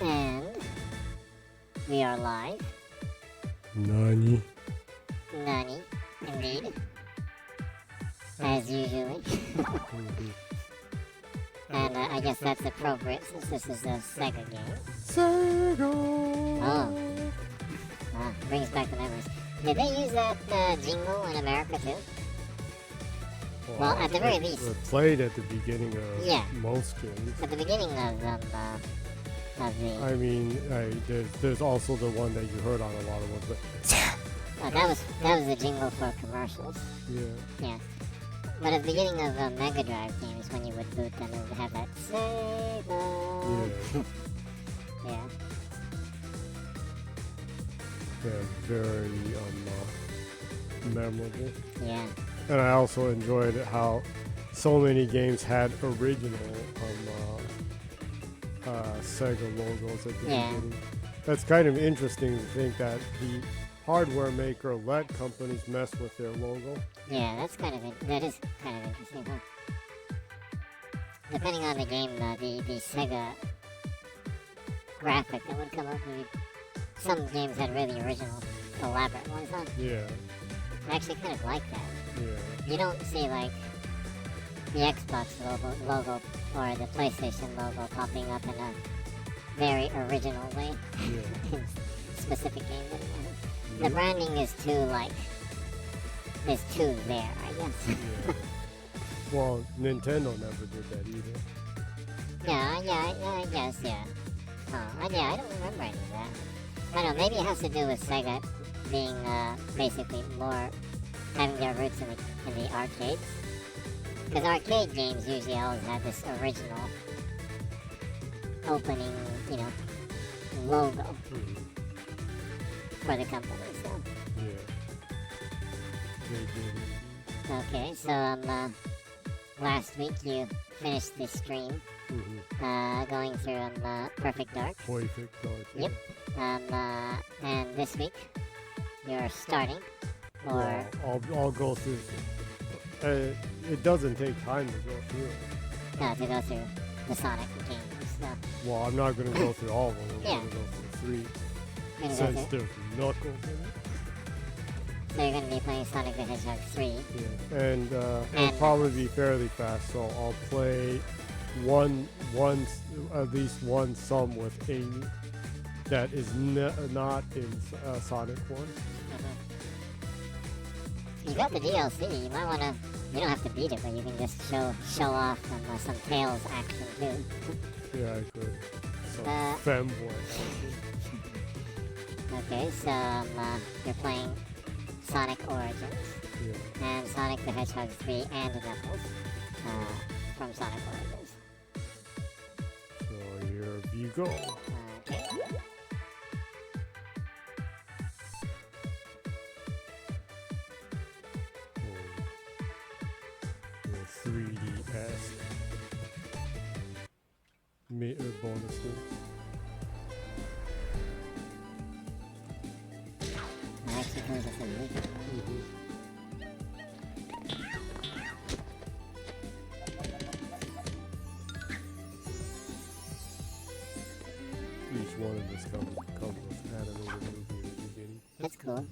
And we are live. Nani? Nani, indeed. As usually. And I guess that's appropriate since this is a Sega game. Sega! Oh. Brings back the memories. Did they use that jingle in America too? Well, at the very least. It played at the beginning of most games. At the beginning of the... I mean, there's also the one that you heard on a lot of ones, but... that was the jingle for commercials. Yeah. Yes. But at the beginning of Mega Drive games, when you would boot them, it would have that Sega. Yeah. Yeah. Yeah, very memorable. Yeah. And I also enjoyed how so many games had original Sega logos at the beginning. That's kind of interesting to think that the hardware maker let companies mess with their logo. Yeah, that is kind of interesting, huh? Depending on the game, the Sega graphic that would come up, some games had really original, elaborate ones, huh? Yeah. I actually kind of like that. Yeah. You don't see like the Xbox logo or the PlayStation logo popping up in a very original way in specific games anymore. The branding is too there, I guess. Yeah. Well, Nintendo never did that either. I guess, yeah. I don't remember any of that. I don't know, maybe it has to do with Sega being basically more having their roots in the arcades. Because arcade games usually always have this original opening, logo for the company, so. Yeah. They did. Okay, so last week you finished the stream, going through Perfect Dark. Perfect Dark. Yep. And this week you're starting, or I'll go through. It doesn't take time to go through it. No, to go through the Sonic games. So. Well, I'm not going to go through all of them. I'm going to go through 3. Since there's Knuckles in it. So you're going to be playing Sonic the Hedgehog 3. Yeah. And it'll probably be fairly fast, so I'll play at least one sum with Amy that is not in Sonic 1. You got the DLC. You might want to. You don't have to beat it, but you can just show off some Tails action too. Yeah, I could. Some femboy action. Okay, so you're playing Sonic Origins and Sonic the Hedgehog 3 and Knuckles from Sonic Origins. So here you go. Okay. 3DS bonus. I actually think it's a movie. Each one of this comes with animated movie at the beginning. That's cool.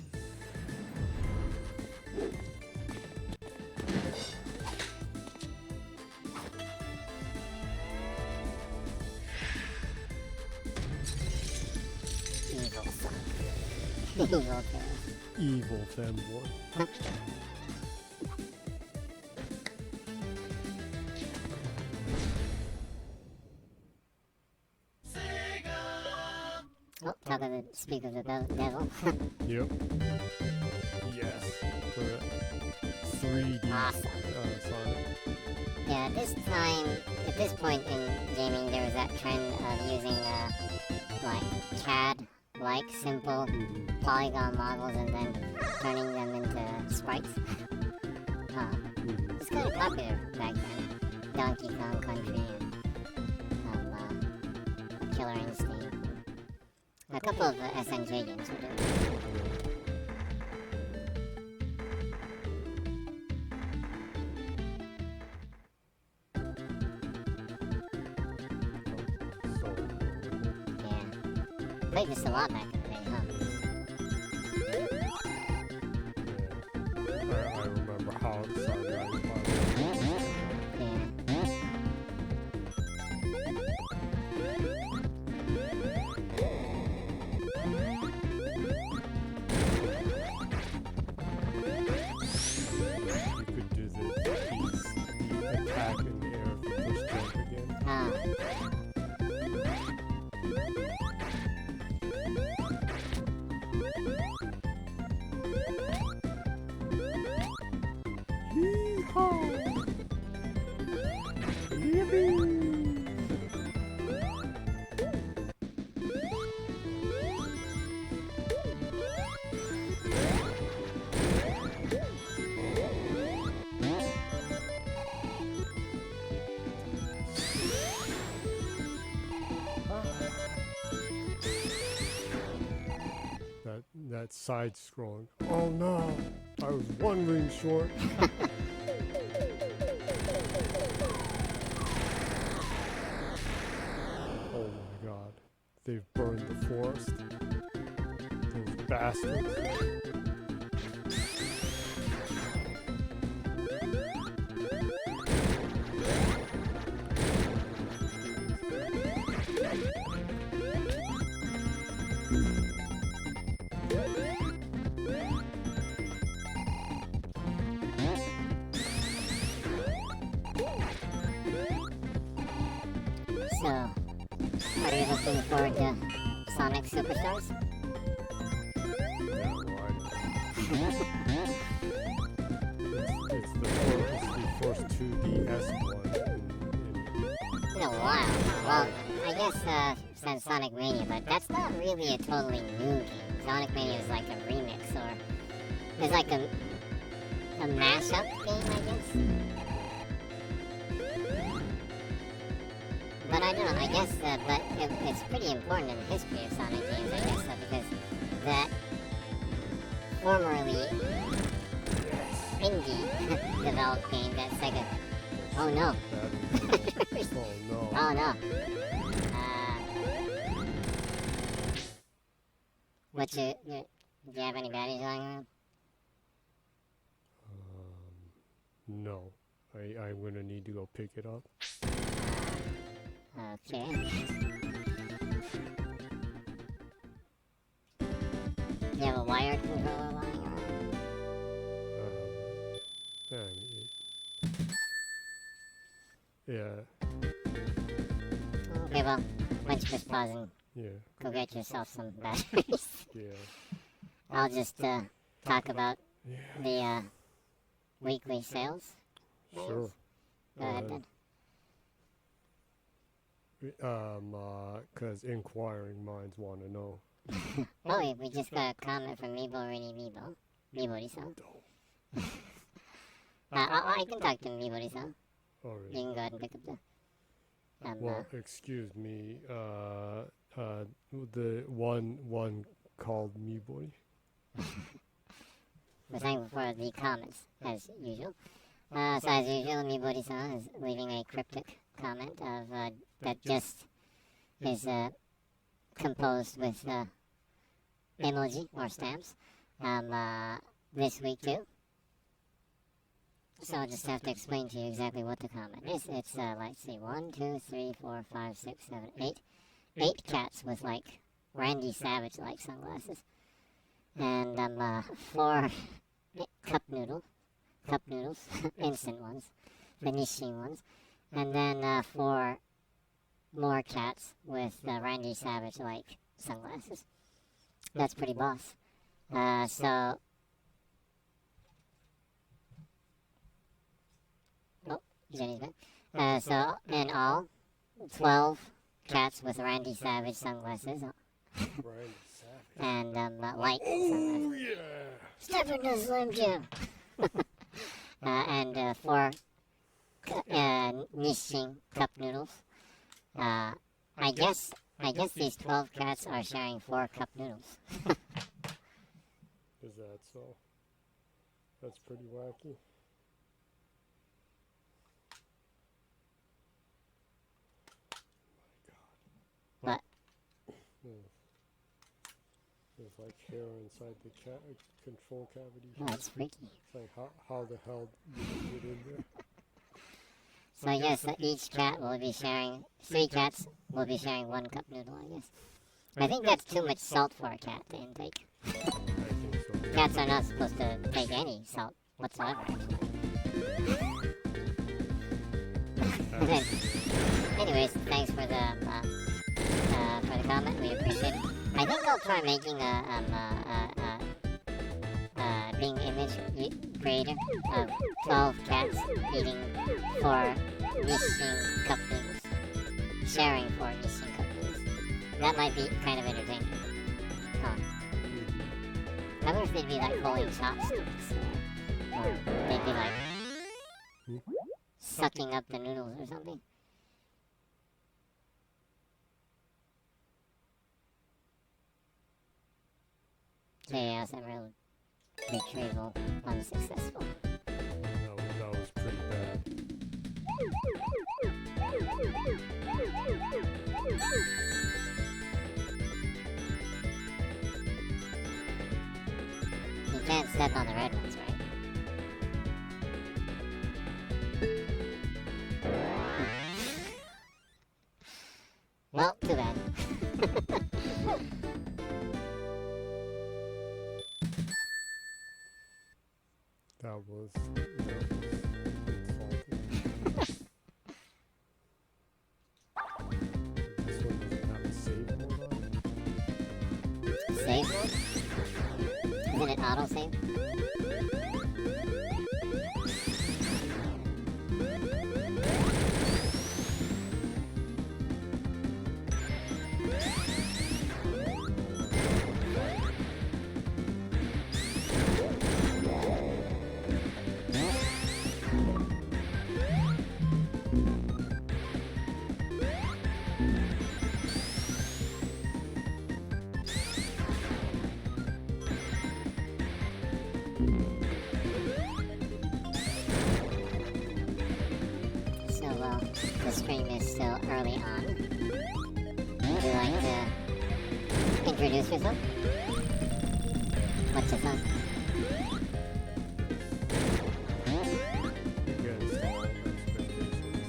Evil femboy. Oh, talk of the speak of the devil. Yep. Yes. For 3D Awesome. Sonic. Yeah, at this point in gaming, there was that trend of using CAD-like simple polygon models and then turning them into sprites. It's kind of popular back then. Donkey Kong Country and Killer Instinct. A couple of SNJ games were doing it. Yeah. played this a lot back in the day, huh? Yeah. I remember how excited I was. You could do the attack in the air if you push jump again. Ah. Yee-haw! Yippee! That side scrolling. Oh no! I was one ring short. Oh my god. They've burned the forest. Those bastards. So, are you looking forward to Sonic Superstars? Yeah, right. It's the first 2DS one In a while. Well, I guess since Sonic Mania, but that's not really a totally new game. Sonic Mania is like a remix, or it's like a mashup game, I guess. But I don't know, I guess, but it's pretty important in the history of Sonic games, I guess, because that formerly indie developed game that Sega. Oh no. Oh no. Oh no. Do you have any baddies lying around? No. I'm gonna need to go pick it up. Okay. You have a wired controller lying around? Yeah. Okay, well, why don't you just pause and Yeah. go get yourself some batteries? Yeah. I'll just talk about Yeah. the weekly sales. Sure. Go ahead then. Cause inquiring minds want to know. Oh, wait, we just got a comment from Meebo Already Meebo. Meebo-san. I can talk to Meebo-san. All You right. can go ahead and pick up the... Well, excuse me. The one called me boy. We're thankful for the comments, as usual. So as usual, Meebo-san is leaving a cryptic comment of that just is composed with emoji or stamps this week too. So I'll just have to explain to you exactly what the comment is. It's let's see, 1, 2, 3, 4, 5, 6, 7, 8. 8 cats with like Randy Savage like sunglasses. And 4 cup noodles, instant ones, the Nissin ones. And then 4 more cats with Randy Savage like sunglasses. That's pretty boss. So Jenny's back. So in all, 12 cats with Randy Savage sunglasses. Randy Savage. And light sunglasses. Oh yeah. Step into Slim Jim. And 4 Nissin cup noodles. I guess these 12 cats are sharing 4 cup noodles. Is that so? That's pretty wacky. What? like hair inside the control cavity. Oh, that's freaky. It's like, how the hell did you get in there? So I guess that each cat will be sharing, 3 cats will be sharing 1 cup noodle, I guess. I think that's too much salt for a cat to intake. I think so. Cats are not supposed to take any salt whatsoever, actually. Anyways, thanks for the comment. We appreciate it. I think I'll try making being image creator of 12 cats eating 4 missing cup noodles, sharing 4 missing cup noodles. That might be kind of entertaining. Huh. I wonder if they'd be like pulling chopsticks, or they'd be like sucking up the noodles or something. Chaos Emerald retrieval unsuccessful. That was pretty bad. You can't step on the red ones, right? Well, too bad. That was insulting. This one doesn't have a save mode on it. Save mode? Isn't it autosave? The stream is still early on. Would you like to introduce yourself? What's your phone? Against all expectations.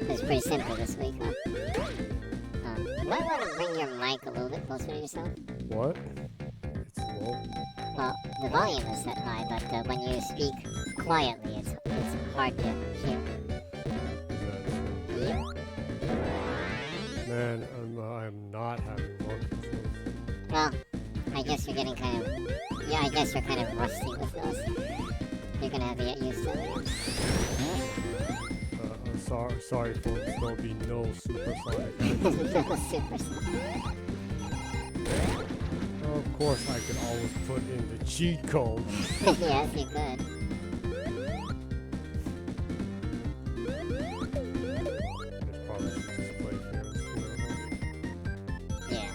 It's pretty simple this week, huh? You might want to bring your mic a little bit closer to yourself. What? It's low. Well, the volume is set high, but when you speak quietly, it's hard to hear. Yep. Man, I'm not having luck with those. Well, I guess you're getting kind of... Yeah, I guess you're kind of rusty with those. You're gonna have to get used to it. Sorry folks, there'll be no supersonic. No supersonic. Of course I could always put in the cheat code. Yes, you could. It's probably just play fair and square. Yeah.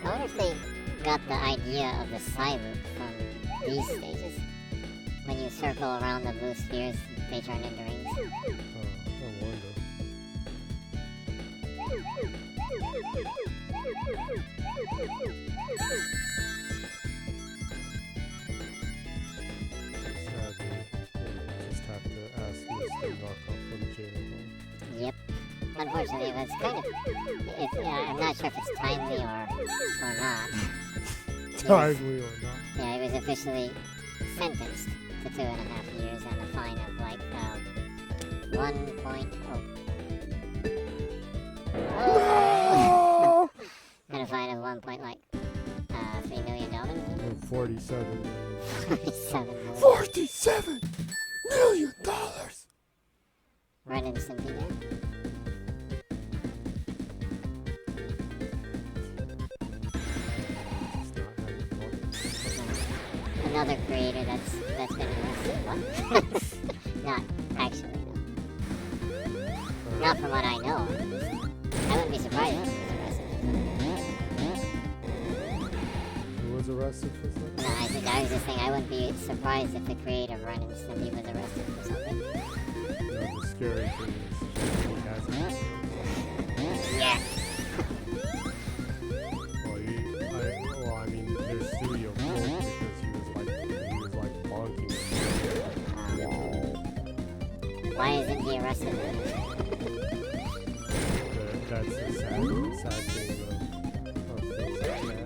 I wonder if they got the idea of the side loop from these stages. When you circle around the blue spheres, they turn into rings. I wonder. Sadly, just have to ask Mr. Knockoff from jail. Yep. Unfortunately, that's kind of... I'm not sure if it's timely or not. Timely or not. Yeah, he was officially sentenced to 2.5 years and a fine of like 1.0. No! And a fine of 1 point like $3 million? Or 47 million. 47 million. $47 million! Ren and Stimpy there. Just not having fun. Another creator that's been arrested. What? Not actually, no. Not from what I know. I wouldn't be surprised if he was arrested. Who was arrested for something? No, I was just saying I wouldn't be surprised if the creator of Ren and Stimpy was arrested for something. No, the scary thing is he hasn't. Yeah. Well, I mean, their studio closed because he was like bonking. Why isn't he arrested? That's the sad thing of things like that.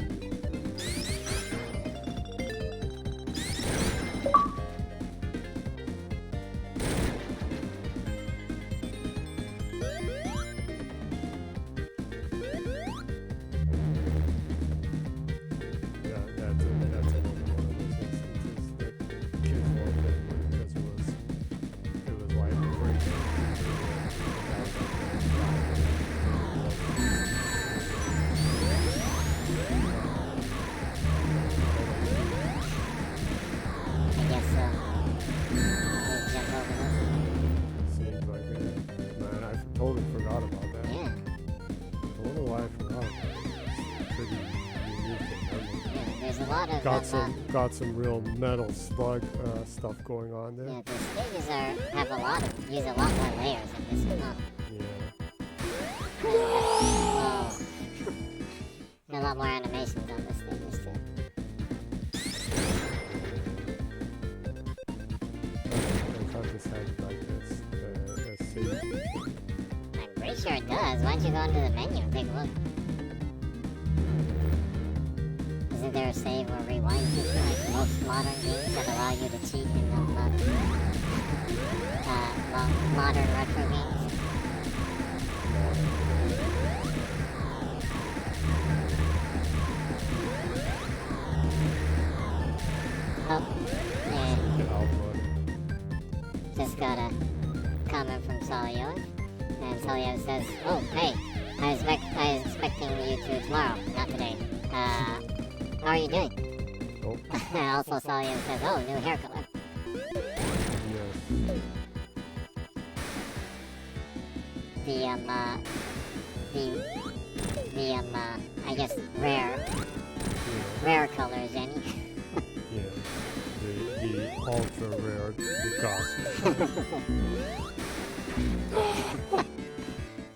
Got some real metal slug stuff going on there. Yeah, the stages use a lot more layers in this one, huh? Yeah. A lot more animations on the stages too. I thought this had like this save. I'm pretty sure it does. Why don't you go into the menu and take a look? Isn't there a save or rewind feature like most modern games that allow you to cheat in modern retro games? Oh, yeah. Just got a comment from Solio, and Solio says, "Oh, hey, I was expecting you to tomorrow, not today. How are you doing?" Oh. Also, Solio says, "Oh, new hair color." Yes. I guess rare color, Jenny. Yeah. The ultra rare gossip.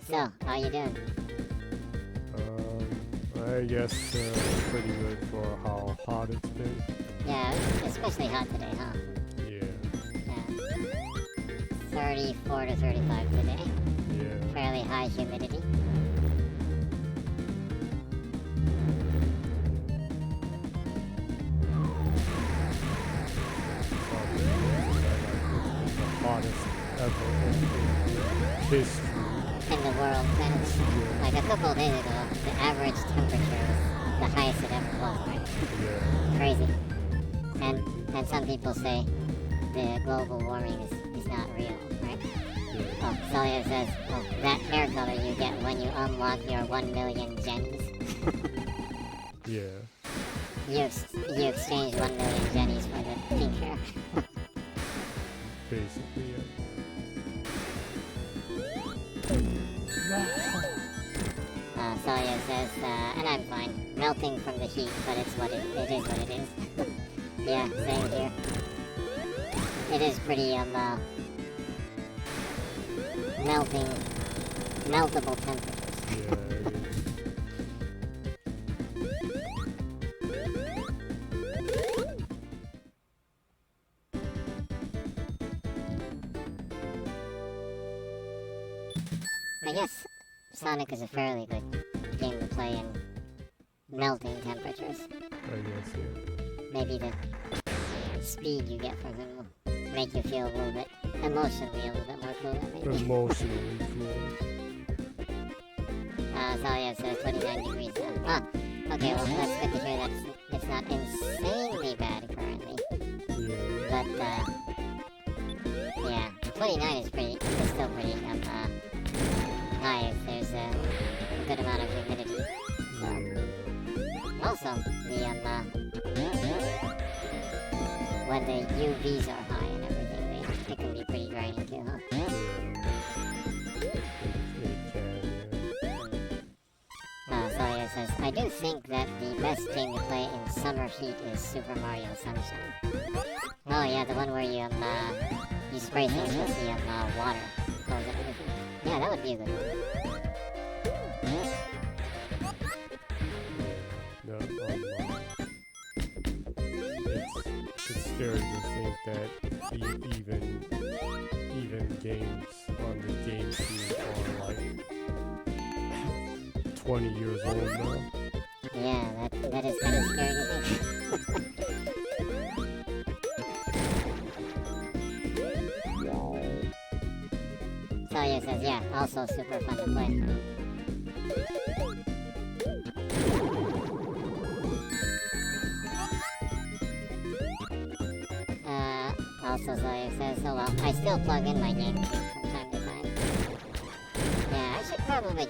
So, how you doing? I guess pretty good for how hot it's been. Yeah, especially hot today, huh? Yeah. 34 to 35 today. Yeah. Fairly high humidity. The hottest ever in history. In the world, kind of. Like a couple of days ago, the average temperature was the highest it ever was, right? Yeah. Crazy. And some people say the global warming is not real, right? Yeah. Oh, Solio says, oh, that hair color you get when you unlock your 1 million jennies. Yeah. You exchange 1 million jennies for the pink hair. Basically, yeah. Solio says, and I'm fine. Melting from the heat, but it is what it is. Yeah, same here. It is pretty, meltable temperatures. Yeah, it is. I guess Sonic is a fairly good game to play in melting temperatures. I guess, yeah. Maybe the speed you get from him will make you feel a little bit emotionally a little bit more cooler, maybe. Emotionally cool. Solio says 29 degrees. Okay, well, that's good to hear that it's not insanely bad currently. Yeah. But, yeah, 29 is still pretty, high if there's a good amount of humidity. So, also, when the UVs are high and everything, it can be pretty draining too, huh? Sawyer says, I do think that the best game to play in summer heat is Super Mario Sunshine. Oh yeah, the one where you spray things with the water. Yeah, that would be a good one. No, it's scary to think that even games on the GameCube are like 20 years old now. Yeah, that is kind of scary to think. Sawyer says, yeah, also super fun to play. Also Sawyer says, oh well, I still plug in my GameCube from time to time. Yeah, I should probably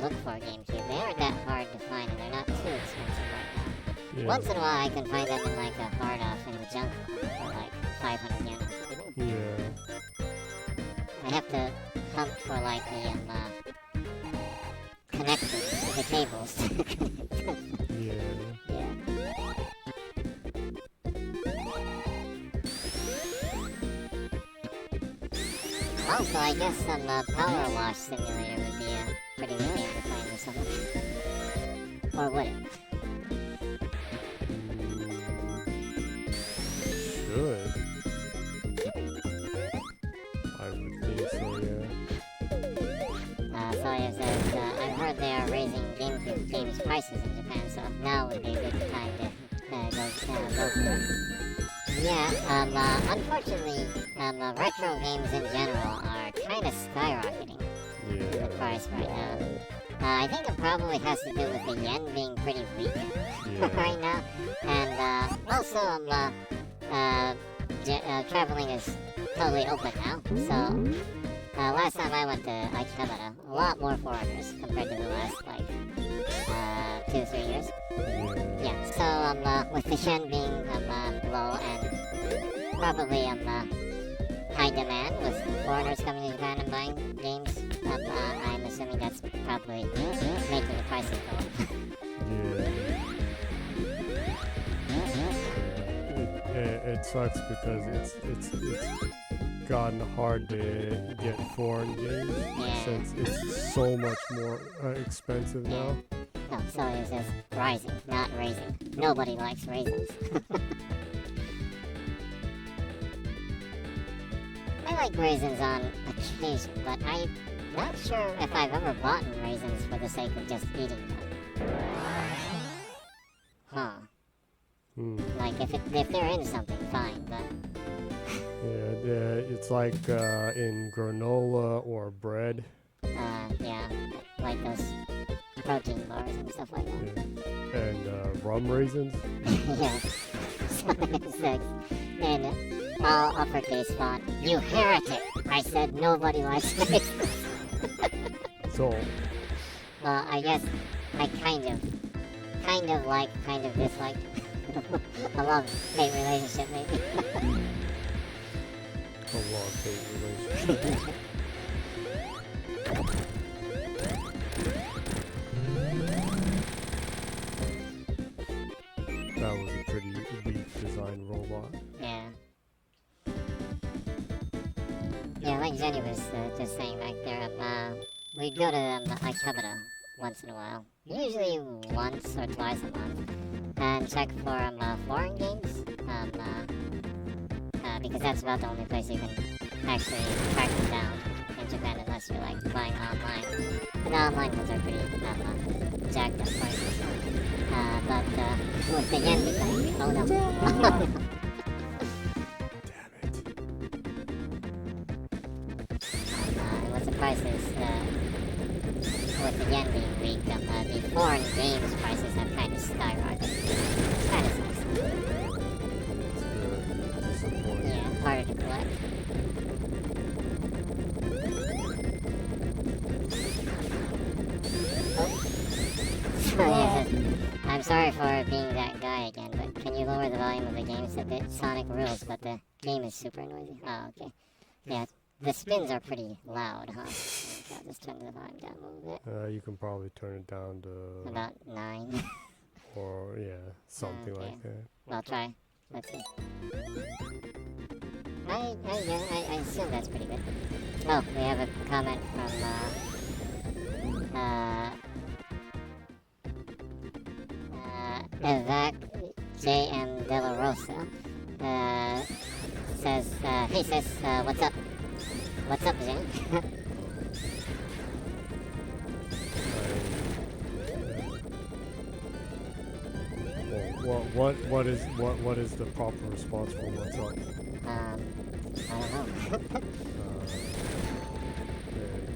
look for a GameCube. They aren't that hard to find and they're not too expensive right now. Yeah. Once in a while I can find them in like a hard off in the junk for like 500 yen or something. Yeah. I have to hunt for like the connectors, the cables. Yeah. Yeah. Also, I guess some power wash simulator would be a pretty good game to play with someone. Or would it? Should. I would think so, yeah. Sawyer says, I've heard they are raising GameCube games prices in Japan, so now would be a good time to go for it. Yeah, unfortunately, retro games in general are kind of skyrocketing in the price right now. I think it probably has to do with the yen being pretty weak right now, and also traveling is totally open now. So last time I went to Echidna, a lot more foreigners compared to the last like 2-3 years. Yeah, so with the yen being low and probably high demand with foreigners coming to Japan and buying games, I'm assuming that's probably making the prices go up. It sucks because it's gotten hard to get foreign games since it's so much more expensive now. No, so it says rising, not raising. Nobody likes raisins. I like raisins on occasion, but I'm not sure if I've ever bought raisins for the sake of just eating them. Huh. Like, if they're in something, fine, but... Yeah, it's like in granola or bread. Yeah, like those protein bars and stuff like that. Yeah. And rum raisins? Yeah. So it's like, in all uppercase font, you heretic! I said nobody likes raisins. So... Well, I guess I kind of like, kind of dislike. A love-hate relationship, maybe. A love-hate relationship. That was a pretty weak design robot. Yeah. Yeah, like Jenny was just saying back there, we'd go to Echidna once in a while. Usually once or twice a month. And check for foreign games, because that's about the only place you can actually track them down in Japan unless you're like buying online. And the online ones are pretty jacked up prices. But with the yen declining, oh no. Damn it. What's the prices? with the yen being weak, the foreign games prices have kind of skyrocketed. It's kind of nice. It's disappointing. Yeah, harder to collect. Oh, yeah, I'm sorry for being that guy again, but can you lower the volume of the game? It's a bit Sonic rules, but the game is super noisy. Oh, okay. Yeah, the spins are pretty loud, huh? Okay, I'll just turn the volume down a little bit. You can probably turn it down to About 9. or yeah, something Okay. like that. I'll try. Let's see. I assume that's pretty good. Oh, we have a comment from, Evac J.M. De La Rosa. Says, he says, what's up? What's up, Jen? What is the proper response for what's up? I don't know.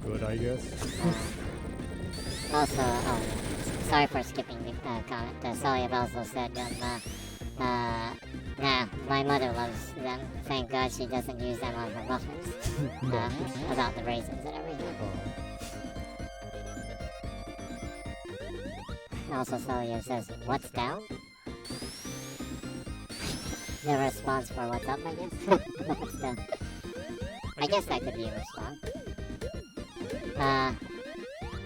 Good, I guess. Also, oh, sorry for skipping the comment. Sally also said, nah, my mother loves them. Thank God she doesn't use them on her muffins. About the raisins and everything. Also, Sally says, what's down? The response for what's up, I guess. What's down? I guess that could be a response.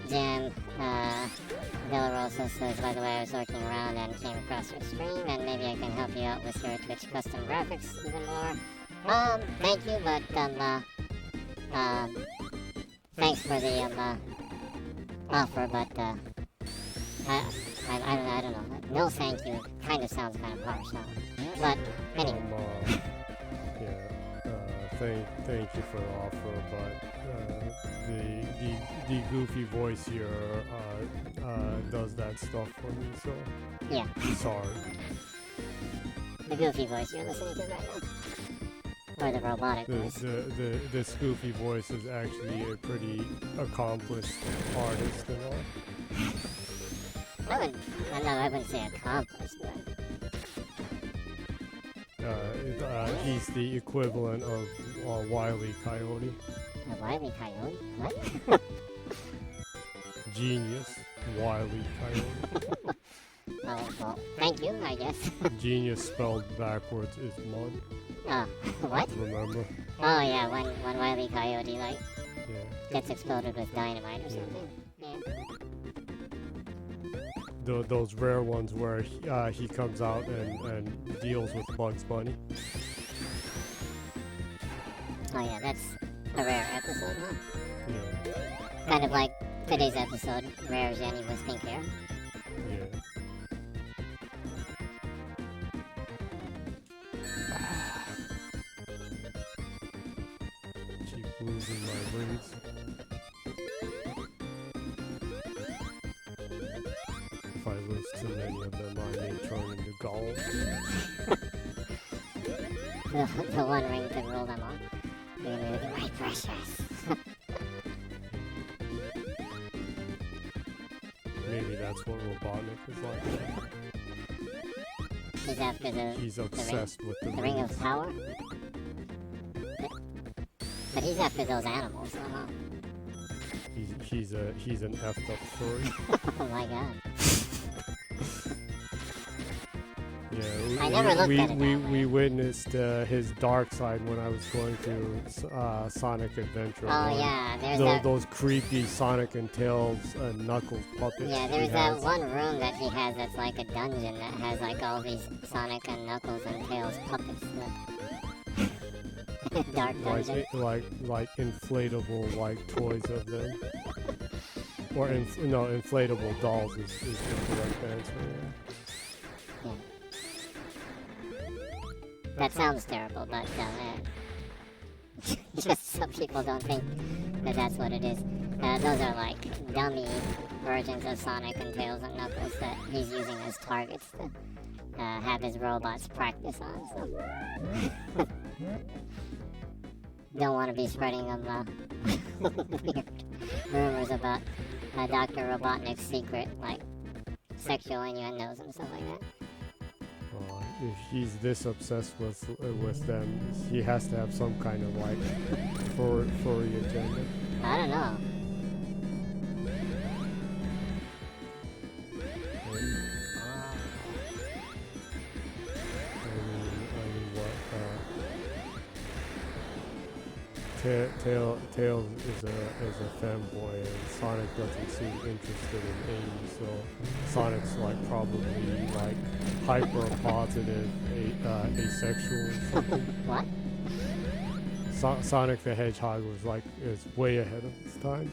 Jim, De La Rosa says, by the way, I was lurking around and came across your stream, and maybe I can help you out with your Twitch custom graphics even more. Thank you, but, thanks for the, offer, but, I don't know. No thank you kind of sounds kind of harsh, huh? But, anyway. Thank you for the offer, but the goofy voice here does that stuff for me, so yeah. Sorry. The goofy voice you're listening to right now, or the robotic voice. This goofy voice is actually a pretty accomplished artist and all. I wouldn't say accomplished, but he's the equivalent of Wile E. Coyote. a Wile E. Coyote? What? Genius, Wile E. Coyote. Oh, well, thank you, I guess. Genius spelled backwards is mud. Oh, what? Remember? Oh yeah, when Wile E. Coyote, like, Yeah. gets exploded with dynamite or something. Yeah. Those rare ones where he comes out and deals with Bugs Bunny. Oh yeah, that's a rare episode, huh? Yeah. Kind of like today's episode, Rare Jenny with pink hair. Yeah. Keep losing my rings. If I lose too many of them, I may turn into gold. The one ring to roll them on. You're gonna be looking right precious. Maybe that's what Robotnik is like. He's after He's obsessed with the ring rings. of power. But he's after those animals, huh? He's an effed up furry. Oh my god. Yeah, I never looked at it that we witnessed his dark side when I was going through Sonic Adventure. Oh yeah, there's those creepy Sonic and Tails Knuckles puppets. Yeah, there's that one room that he has that's like a dungeon that has like all these Sonic and Knuckles and Tails puppets. Dark dungeon. Like inflatable like toys of them. Or inflatable dolls is the correct answer. Yeah. That sounds terrible, but just so people don't think that that's what it is. Those are like dummy versions of Sonic and Tails and Knuckles that he's using as targets to have his robots practice on. So. Don't want to be spreading weird rumors about Dr. Robotnik's secret, like, sexual innuendos and stuff like that. If he's this obsessed with them, he has to have some kind of like furry agenda. I don't know. Tails is a femboy, and Sonic doesn't seem interested in Amy, so Sonic's like probably like hyper positive, asexual or something. What? Sonic the Hedgehog is way ahead of its time.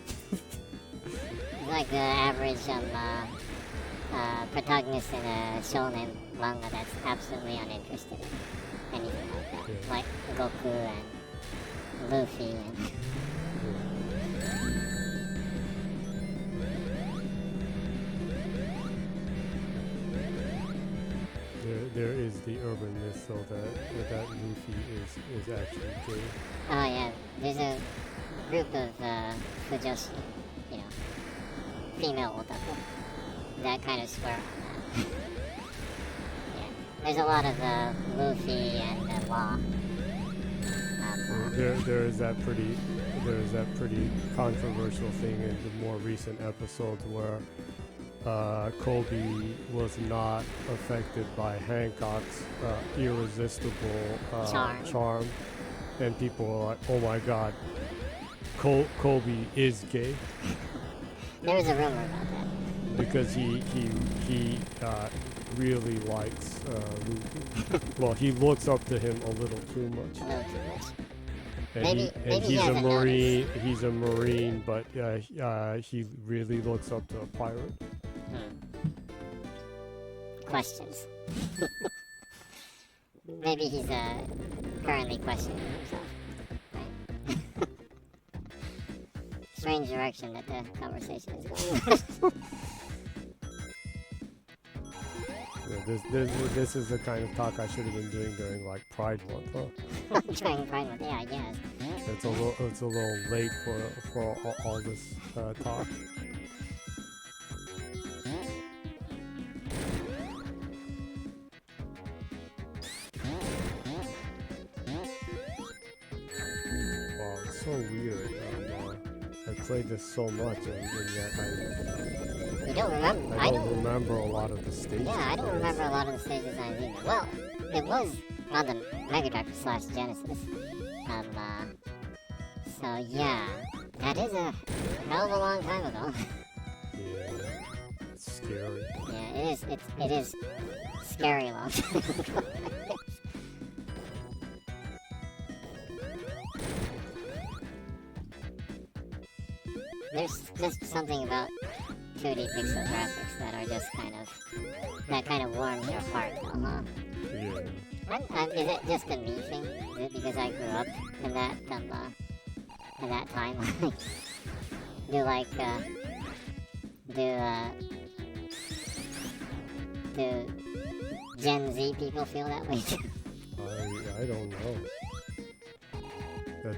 Like the average protagonist in a shonen manga that's absolutely uninterested in anything like that. Yeah. Like Goku and Luffy and There is the urban myth though that Luffy is actually gay. oh yeah, there's a group of who just, you know, female otaku that kind of swear on that. Yeah, there's a lot of Luffy and Law. There is that pretty controversial thing in the more recent episodes where Kobe was not affected by Hancock's irresistible charm, and people were like, "Oh my God, Kobe is gay." There was a rumor about that. Because he really likes Luffy. Well, he looks up to him a little too much. A little too much. And Maybe he he's a hasn't marine. noticed. He's a marine, but he really looks up to a pirate. Questions. Maybe he's currently questioning himself. Right? Strange direction that the conversation is going. Yeah, this is the kind of talk I should have been doing during like Pride Month. Huh? During Pride Month, yeah, I guess. It's a little late for all this talk. Wow, it's so weird. I played this so much, and yet You don't remember? I don't remember a lot of the stages. Yeah, I don't remember a lot of the stage designs either. Well, it was on the Mega Drive / Genesis. So yeah, that is a hell of a long time ago. Yeah, it's scary. Yeah, it is scary long time ago. There's just something about 2D pixel graphics that are just kind of warms your heart, huh? Yeah. Is it just a me thing? Is it because I grew up in that time? Do Gen Z people feel that way too? I don't know. That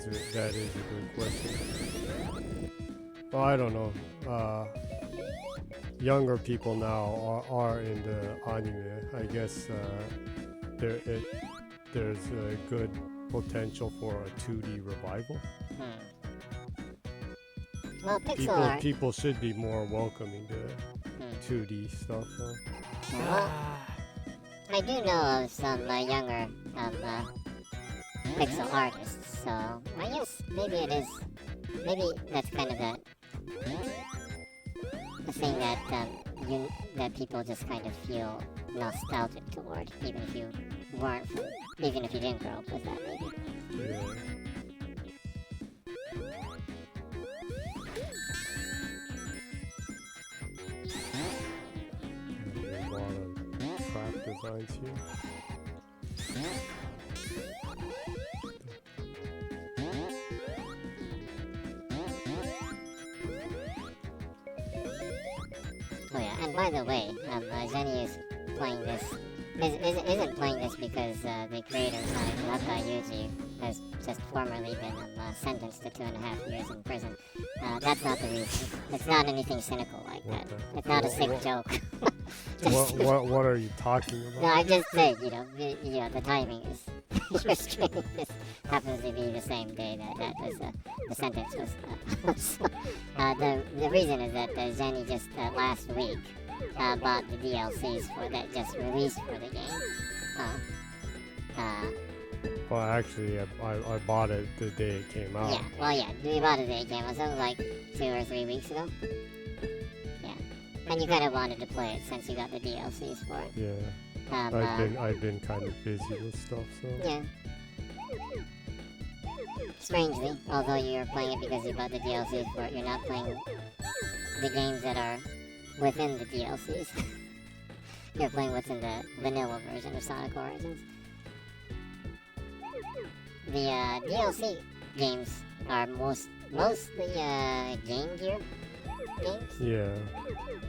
is a good question. Well, I don't know. Younger people now are into anime. I guess there's a good potential for a 2D revival. Well, pixel art. People should be more welcoming to 2D stuff. Well, I do know of some younger pixel artists, so I guess maybe that's kind of the thing that people just kind of feel nostalgic toward, even if you didn't grow up with that, maybe. Yeah. A lot of trap designs here. Oh yeah, and by the way, Zenny is playing this, isn't playing this because the creator Sonic Yuji has just formerly been sentenced to 2.5 years in prison. That's not the reason. It's not anything cynical like that. It's not a sick joke. What are you talking about? No, I'm just saying, the timing is your stream just happens to be the same day that was the sentence was. The reason is that Zenny just last week bought the DLCs for that just released for the game. Well, actually, I bought it the day it came out. Yeah, well, yeah, we bought it the day it came out, so like 2 or 3 weeks ago. Yeah, and you kind of wanted to play it since you got the DLCs for it. Yeah. I've been kind of busy with stuff, so. Yeah. Strangely, although you're playing it because you bought the DLCs for it, you're not playing the games that are within the DLCs. You're playing what's in the vanilla version of Sonic Origins. The DLC games are mostly Game Gear games. Yeah.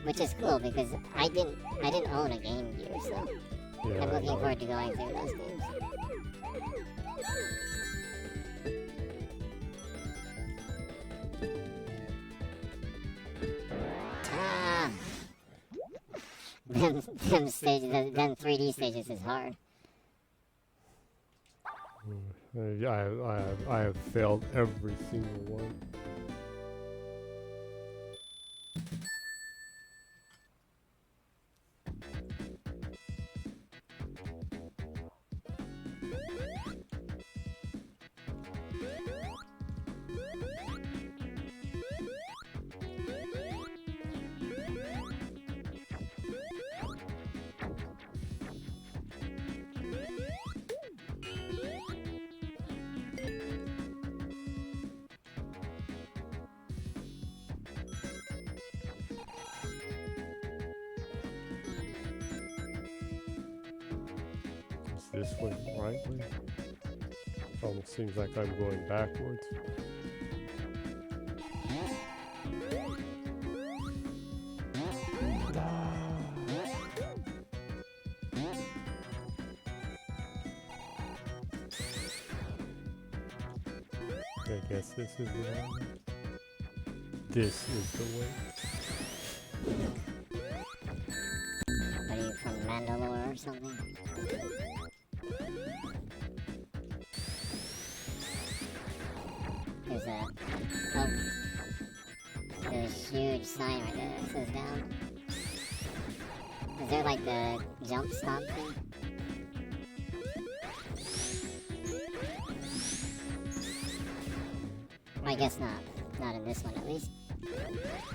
Which is cool because I didn't own a Game Gear, so Yeah. I'm looking forward to going through those games. Them stages, them 3D stages is hard. I have failed every single one. This way, right way? Almost seems like I'm going backwards. I guess this is the way. This is the way. Are you from Mandalore or something? There's a huge sign right there that says down. Is there like the jump stop thing? I guess not. Not in this one at least.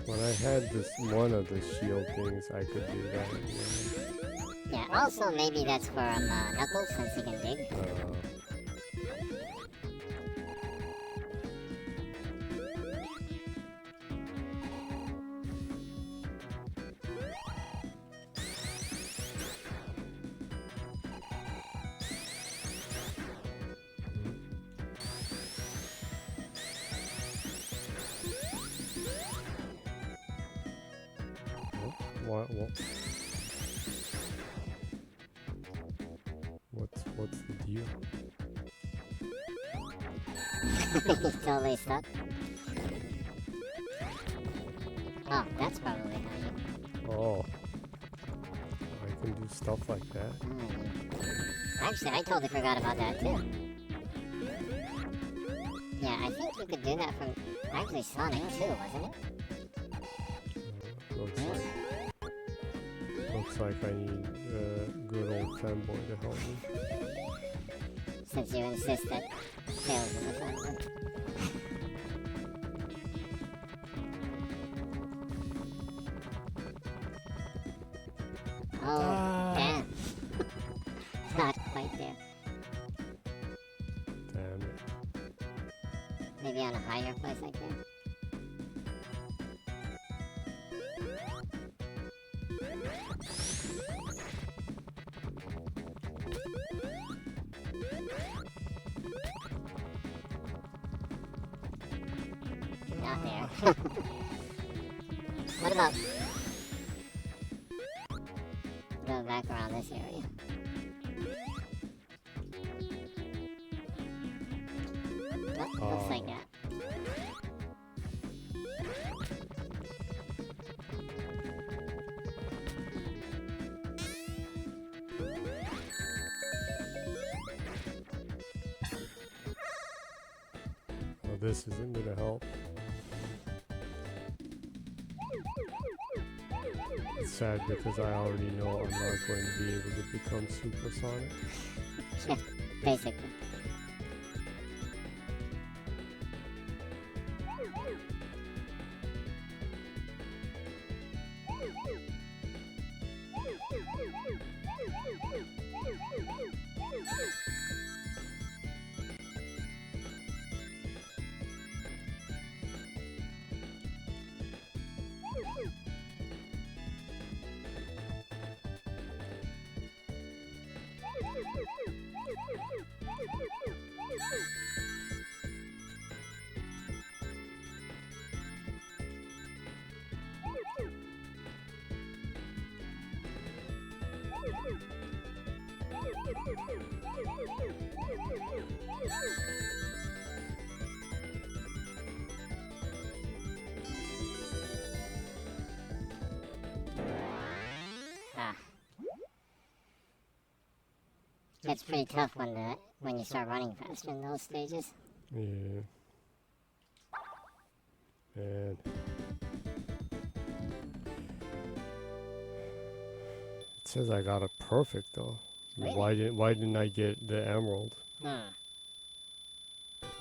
When I had this one of the shield things, I could do that. Yeah, also maybe that's for Knuckles since he can dig. What's the deal? He's totally stuck. Oh, that's probably how you... Oh. I can do stuff like that? Actually, I totally forgot about that too. Yeah, I think you could do that from actually Sonic 2, wasn't it? Looks like I need good old fanboy to help me. Since you insist that Tails is a fanboy. Oh, damn. Not quite there. Damn it. Maybe on a higher place like that. Not there. What about... go back around this area? this isn't gonna help. It's sad because I already know I'm not going to be able to become supersonic. Yeah, basically. Ah. It's pretty tough when you start running faster in those stages. Yeah. And it says I got a perfect though. Really? Why didn't I get the emerald? Hmm.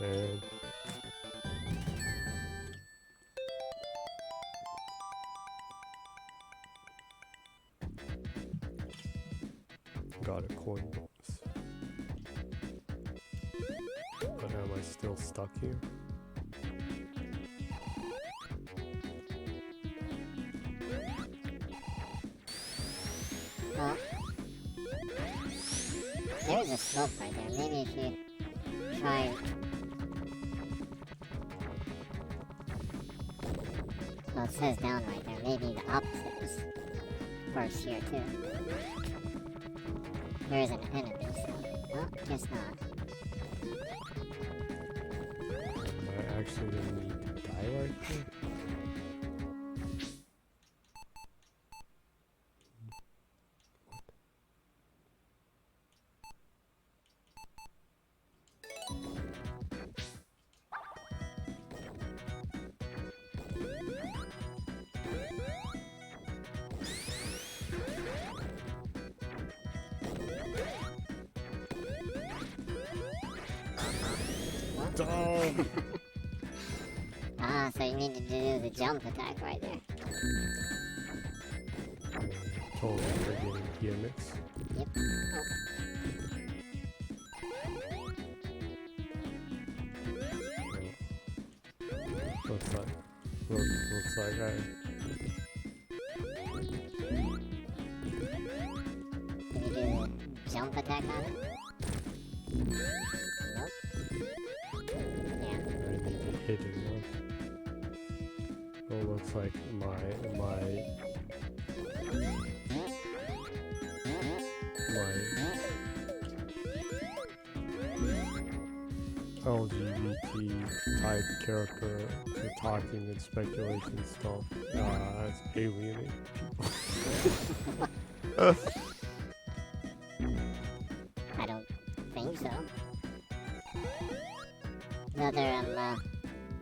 And got a coin bonus. But am I still stuck here? Well, there's a slope right there. Maybe if you try... Well, it says down right there. Maybe the opposite is worse here, too. There is an enemy, so... Well, guess not. I actually didn't need to die right there. Oh. Ah, so you need to do the jump attack right there. Totally forgetting gimmicks. Yep. Looks like I... Can you do the jump attack on it? Nope. Yeah. I need to hit it one. Oh, looks like my LGBT type character to talking and speculation stuff as alienating people. I don't think so. The other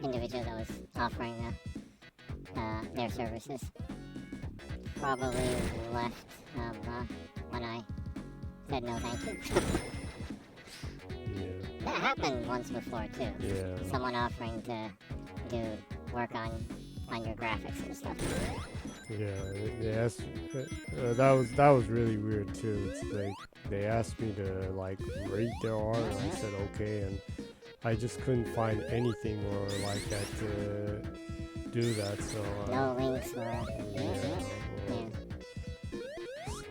individual that was offering their services probably left when I said no thank you. Yeah. That happened once before too. Yeah. Someone offering to do work on your graphics and stuff. Yeah, they asked, that was really weird too. It's like they asked me to like rate their art, and I said okay, and I just couldn't find anything where like I could do that. So No links or yeah.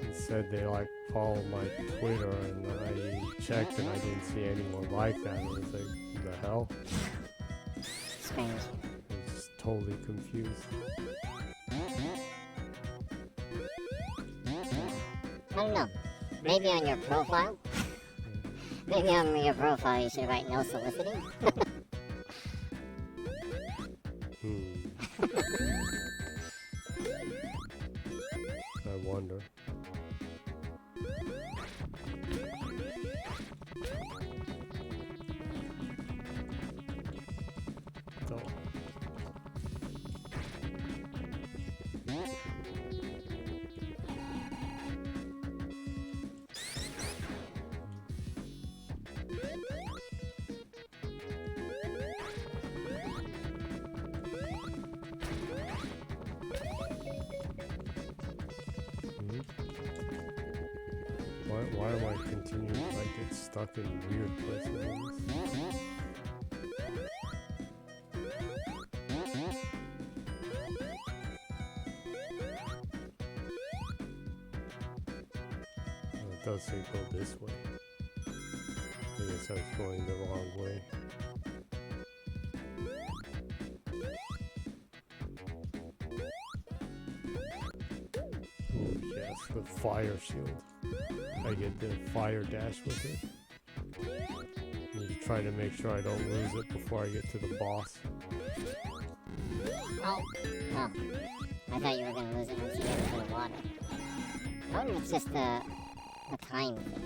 Instead, they like followed my Twitter, and I checked, and I didn't see anyone like that. And I was like, the hell? Strange. I was just totally confused. I don't know. Maybe on your profile? Maybe on your profile you should write no soliciting? I wonder. why am I continuing to like get stuck in weird places? Oh, it does say go this way. I guess I was going the wrong way. Oh yes, the fire shield. I get the fire dash with it. Need to try to make sure I don't lose it before I get to the boss. Oh. Oh. I thought you were gonna lose it once you get into the water. Oh, it's just a time thing.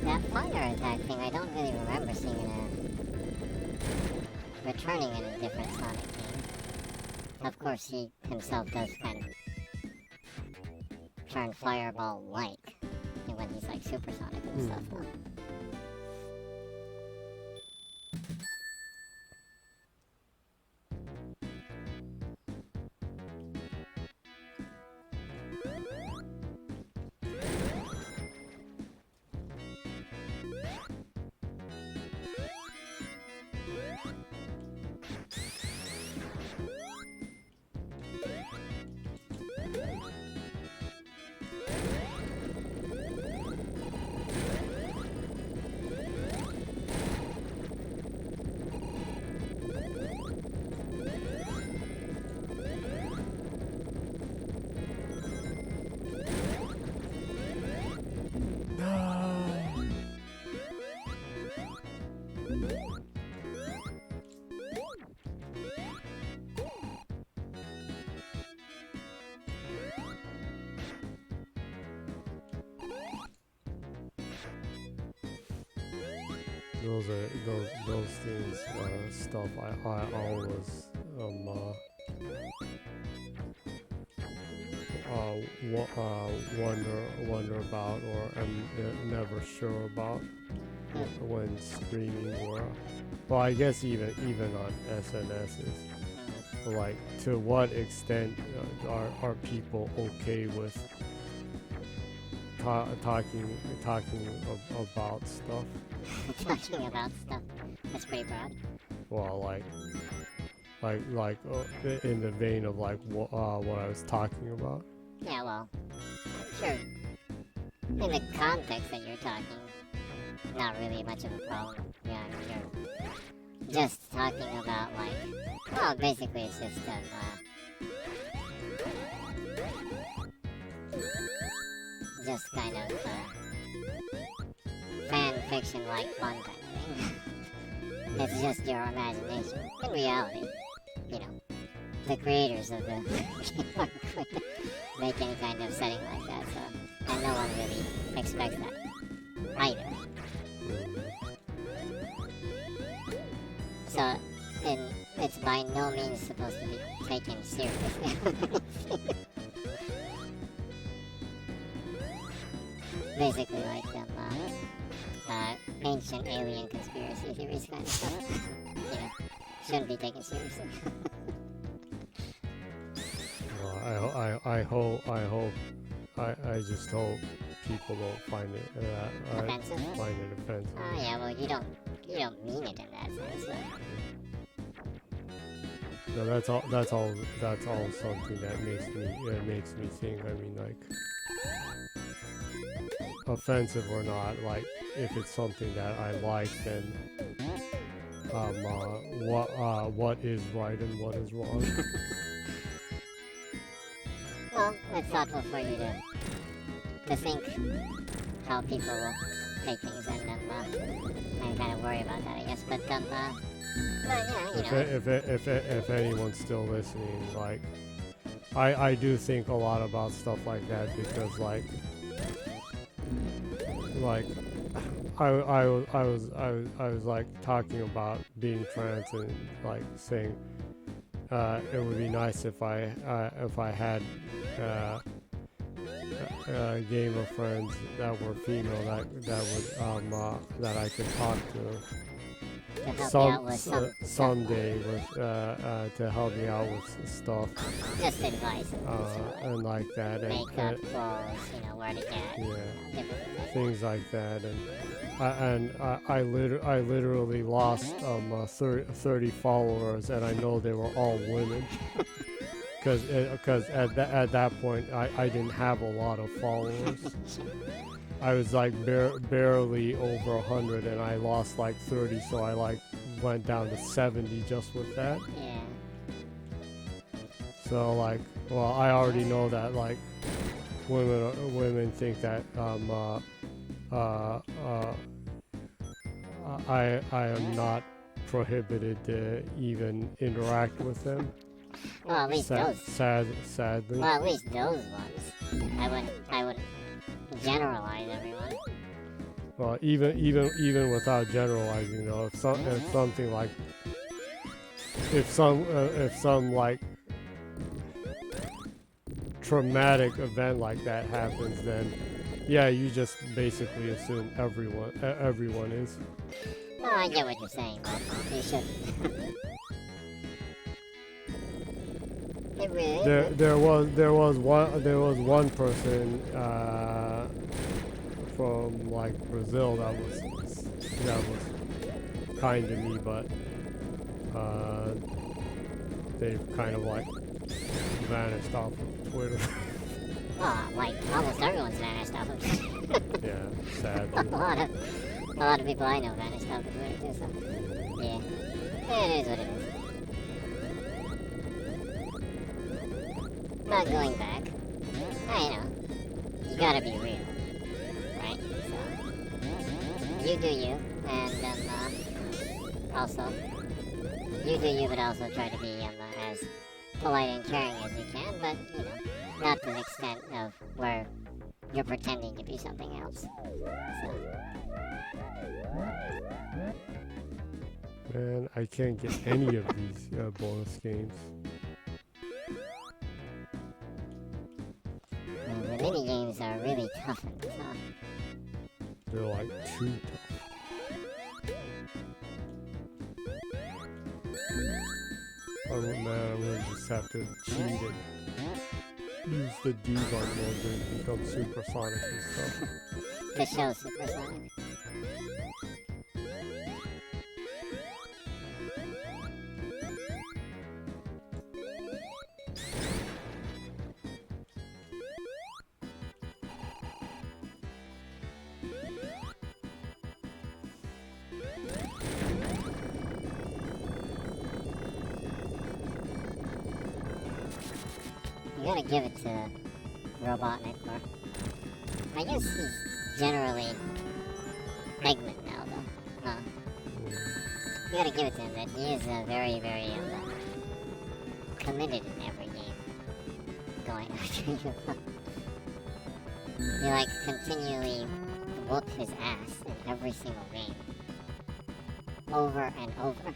That fire attack thing, I don't really remember seeing returning in a different Sonic game. Of course, he himself does kind of turn Fireball-like when he's like Supersonic and stuff. Huh? Those things, stuff I always wonder about, or am never sure about when streaming, or well, I guess even on SNSs, like to what extent are people okay with talking about stuff? Talking about stuff. That's pretty broad. Well, like in the vein of like what I was talking about. Yeah, well, sure. In the context that you're talking, not really much of a problem. Yeah, you're just talking about like, well, basically it's just just kind of fan fiction like fun kind of thing. It's just your imagination. In reality, you know, the creators of the game aren't going to make any kind of setting like that, so, and no one really expects that either. So, it's by no means supposed to be taken seriously. Basically like them, ancient alien conspiracy theories kind of stuff. You know, shouldn't be taken seriously. Well, I just hope people don't find it Offensive? Find it offensive. Oh yeah, well you don't mean it in that sense. So. No, that's all something that makes me think. I mean, like, offensive or not, like, if it's something that I like, then what is right and what is wrong. Well, it's thoughtful for you to think how people will take things and kind of worry about that, I guess. But yeah, you know. If anyone's still listening, like, I do think a lot about stuff like that, because like I was like talking about being trans and like saying it would be nice if I had a game of friends that were female that I could talk To help you out with some someday with to help me out with stuff just advice and like that, makeup, clothes, you know, where to get, yeah, you know, different things like that, and I literally lost 30 followers, and I know they were all women. Because at that point I didn't have a lot of followers. I was like barely over 100, and I lost like 30, so I like went down to 70 just with that. Yeah. So like, well, I already know that like women think that I am not prohibited to even interact with them. Well, at least those. Sadly. Well, at least those ones. I wouldn't generalize everyone. Well, even without generalizing, though, if something like, if some like traumatic event like that happens, then yeah, you just basically assume everyone is. Well, I get what you're saying, but you shouldn't. There was one person from like Brazil that was kind to me, but they've kind of like vanished off of Twitter. Well, like almost everyone's vanished off of Twitter. Yeah, sadly. a lot of people I know vanished off of Twitter too. So yeah, it is what it is. Not going back. I know. You gotta be real. Right? So, you do you, and also, you do you, but also try to be as polite and caring as you can, but, you know, not to the extent of where you're pretending to be something else. So. Man, I can't get any of these bonus games. The mini games are really tough in this, huh? They're like too tough. Oh man, I'm gonna just have to cheat and use the debug mode to become supersonic and stuff. To show supersonic. You gotta give it to Robotnik, or I guess he's generally Eggman now, though. Huh? You gotta give it to him that he is very, very committed in every game. Going after you. He like continually whoop his ass in every single game. Over and over.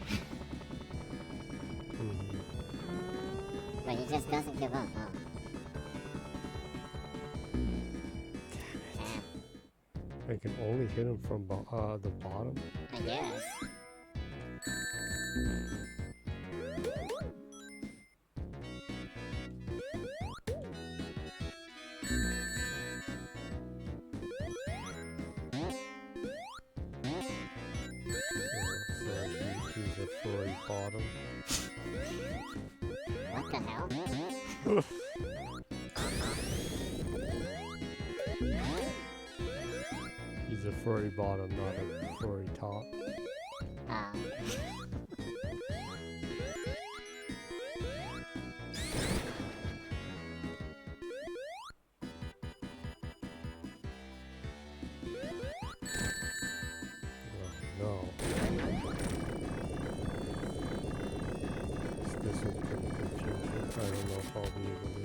But he just doesn't give up, huh? Damn. I can only hit him from the bottom. I guess. So he's a furry bottom. What the hell? He's a furry bottom, not a furry top. No. This is pretty confusing. I don't know if I'll be able to.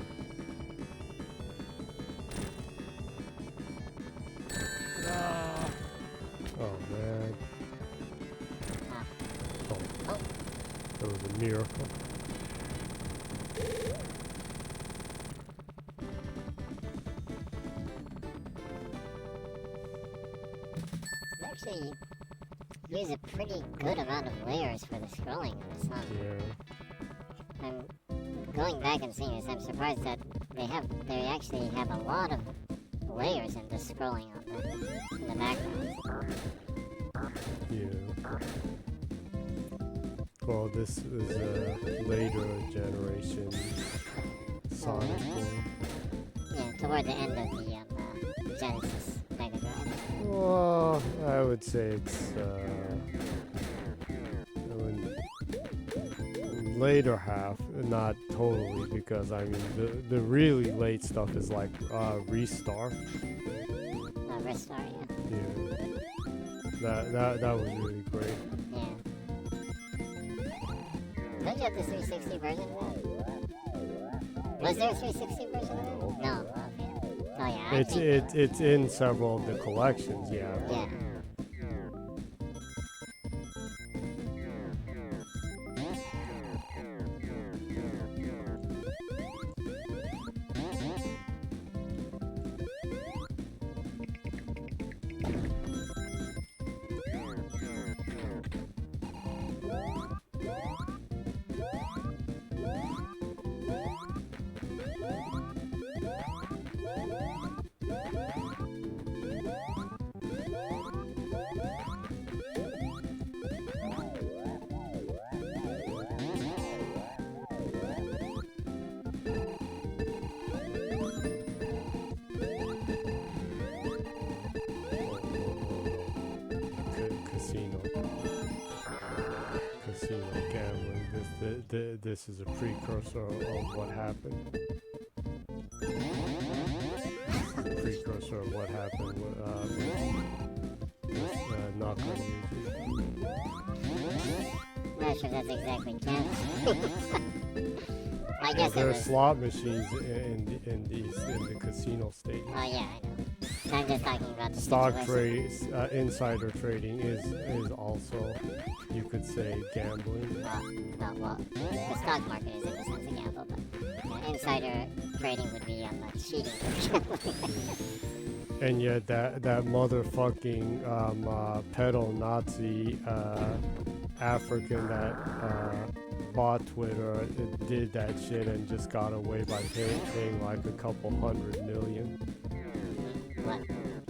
Oh man. Oh. That was a miracle. Actually, use a pretty good amount of layers for the scrolling in this song. Yeah. I'm going back and seeing this. I'm surprised that they actually have a lot of layers in the scrolling in the background. Yeah. Well, this is a later generation Sonic game. Yeah, toward the end of the Genesis Mega Drive. Well, I would say it's later half, not totally, because I mean the really late stuff is like Restart. Restart, yeah. Yeah. That was really great. Yeah. Don't you have the 360 version of that? Was there a 360 version of that? No. Okay. Oh yeah. It's in several of the collections, yeah. Yeah. Casino gambling. This is a precursor of what happened. Precursor of what happened with Knuckles. Not sure that's exactly gambling. I guess there it are was. slot machines in the casino stadium. Oh yeah, I know. I'm just talking about the Stock situation. trade, insider trading is also, you could say, gambling. Well, the stock market is in the sense a gamble, but insider trading would be cheating. And yet that motherfucking pedo Nazi African that bought Twitter did that shit and just got away by paying like a couple $100 million. What?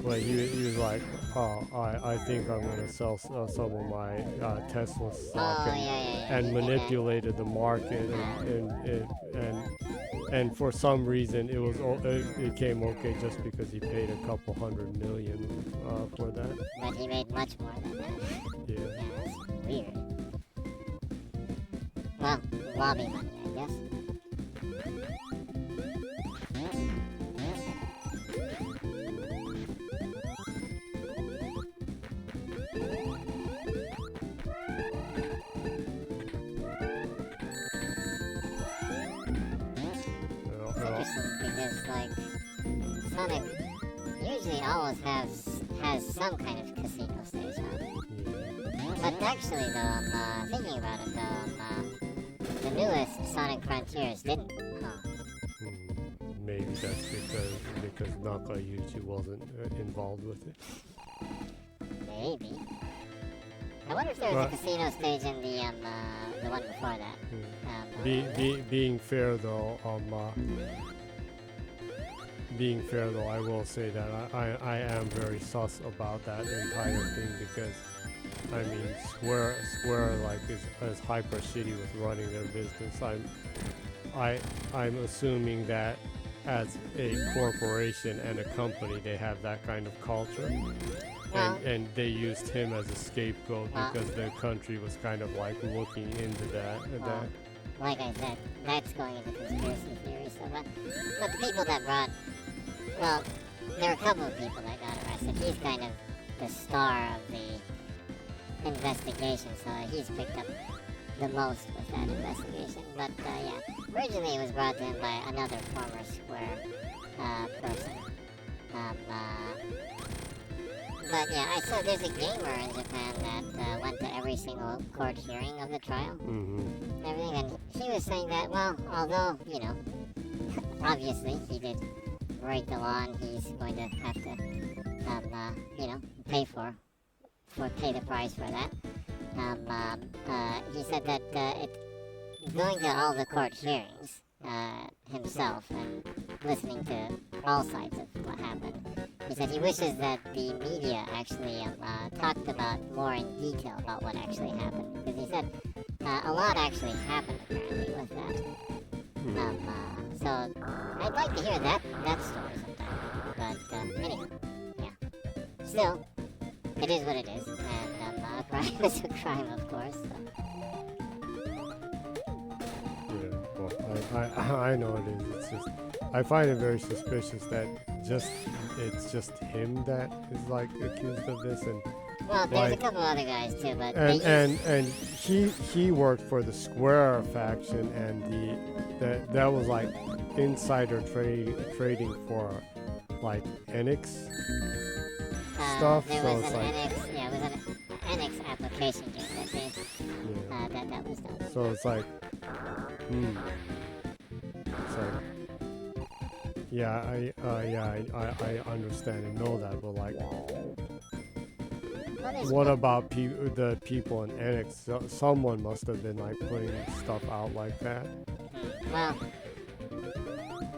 Well, he was like, oh, I think I'm gonna sell some of my Tesla stock, and manipulated the market, and for some reason it came okay just because he paid a couple $100 million for that. But he made much more than that. Yeah. Yeah, that's weird. Well, lobby money, I guess. Because like Sonic usually always has some kind of casino stage on it. But actually though, I'm thinking about it though, the newest Sonic Frontiers didn't. Maybe that's because Naka usually wasn't involved with it. Maybe. I wonder if there was a casino stage in the one before that. Being fair though, I will say that I am very sus about that entire thing, because I mean Square like is hyper shitty with running their business. I'm assuming that as a corporation and a company they have that kind of culture. And they used him as a scapegoat because their country was kind of like looking into that. Like I said, that's going into conspiracy theories. So, but the people that brought, well, there were a couple of people that got arrested. He's kind of the star of the investigation, so he's picked up the most with that investigation. But yeah, originally it was brought to him by another former Square person. But yeah, I saw there's a gamer in Japan that went to every single court hearing of the trial and everything, and he was saying that, well, although, you know, obviously he did break the law and he's going to have to, you know, pay the price for that. He said that going to all the court hearings himself and listening to all sides of what happened, he said he wishes that the media actually talked about more in detail about what actually happened, because he said a lot actually happened apparently with that. So I'd like to hear that story sometime. But anyhow, yeah. Still, it is what it is, and a crime is a crime, of course. So. Yeah, well, I know it is. It's just, I find it very suspicious that it's just him that is like accused of this, and well, there's like, a couple other guys too, but and he worked for the Square faction, and that was like insider trading for like Enix stuff. There So was it's an like, NX, yeah, it was an NX application game that they that was done. so it's like, it's like, yeah, I understand and know that, but like, what about the people in Enix? Someone must have been like putting stuff out like that. Well,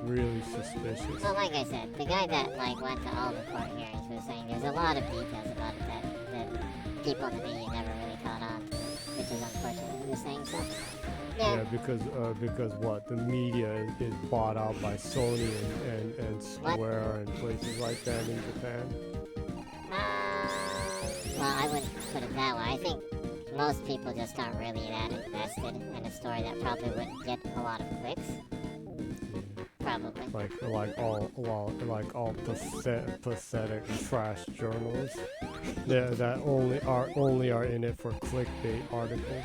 really suspicious. well, like I said, the guy that like went to all the court hearings was saying there's a lot of details about it that people in the media never really caught on to, which is unfortunate what he was saying. So, yeah, because what, the media is bought out by Sony and Square and places like that in Japan. Well, I wouldn't put it that way. I think most people just aren't really that invested in a story that probably wouldn't get a lot of clicks. Probably. Like all pathetic trash journalists that only are in it for clickbait articles.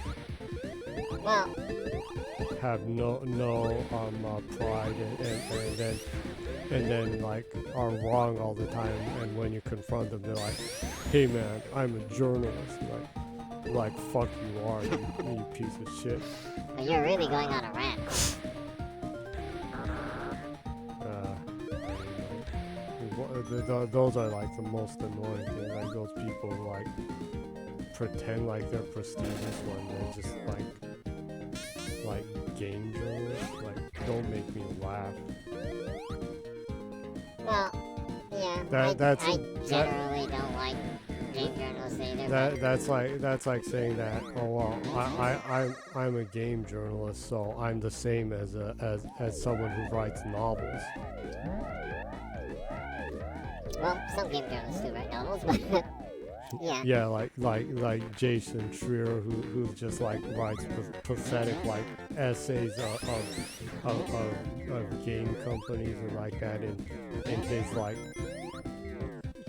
Well, have no pride and then like are wrong all the time, and when you confront them they're like, hey man, I'm a journalist. Like fuck you are, you piece of shit. you're really going on a rant. Those are like the most annoying things, like those people who like pretend like they're prestigious when they're just like game journalists. Like, don't make me laugh. Well, yeah, I generally don't like game journalists either. That's like saying that, oh well, I'm a game journalist, so I'm the same as someone who writes novels. Well, some game journalists do write novels, but yeah. Yeah, like Jason Schreier, who just like writes pathetic like essays of game companies and like that in his like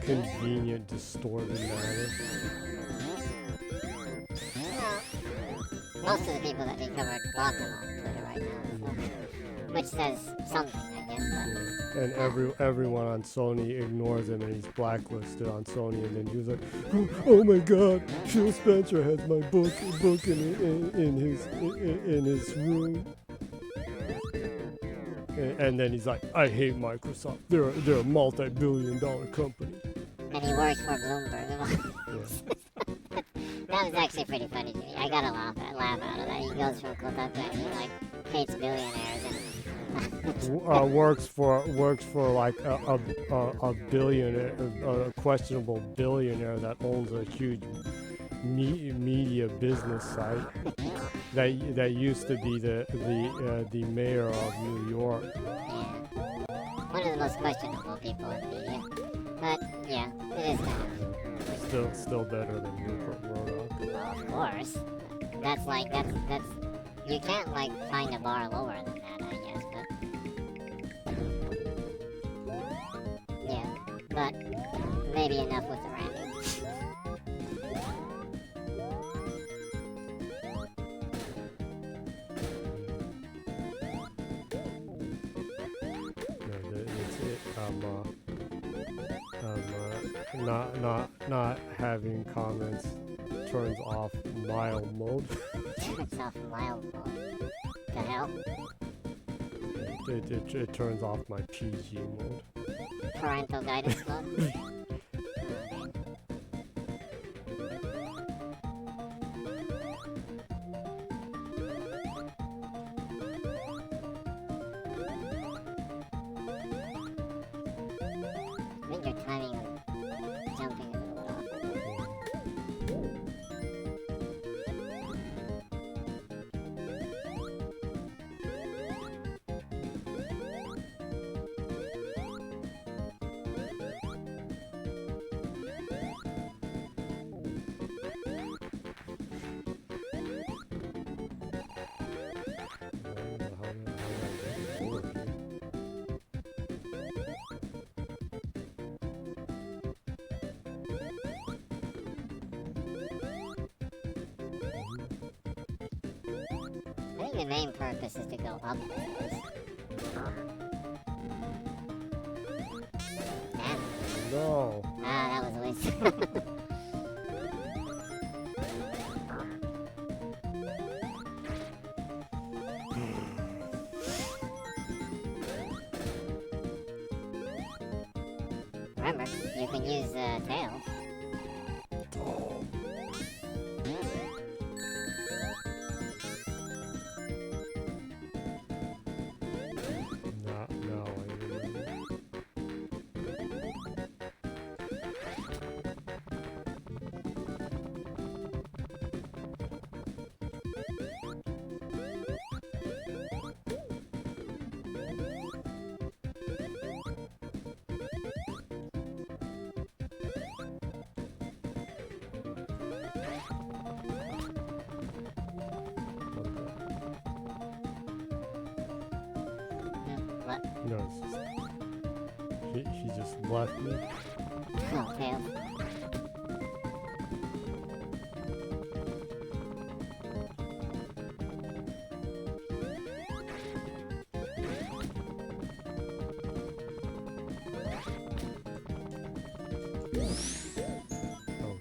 convenient, distorted manner. Well, most of the people that he covered block him on Twitter right now, so, which says something, I guess. But, and everyone on Sony ignores him, and he's blacklisted on Sony. And then he was like, "Oh my God, Phil Spencer has my book in his room." And then he's like, "I hate Microsoft. They're a multi-billion-dollar company." And he works for Bloomberg. Yeah. That was actually pretty funny to me. I got a laugh out of that. He goes from Kotaku and he like hates billionaires and. works for like a billionaire, a questionable billionaire that owns a huge media business site that used to be the mayor of New York. Yeah, one of the most questionable people in media. But yeah, it is kind of Still better than Rupert Murdoch. well, of course. That's you can't like find a bar lower than that, I guess. But maybe enough with the ranting. not having comments turns off mild mode. Turns off mild mode. The hell? It turns off my PG mode. Parental guidance mode? I think your timing of jumping is a little off. I think the main purpose is to go up with this. Damn. No. Ah, that was a waste. Remember, you can use tails. No, I remember. What? No, it's just, he just left me. Oh, tails. Oh,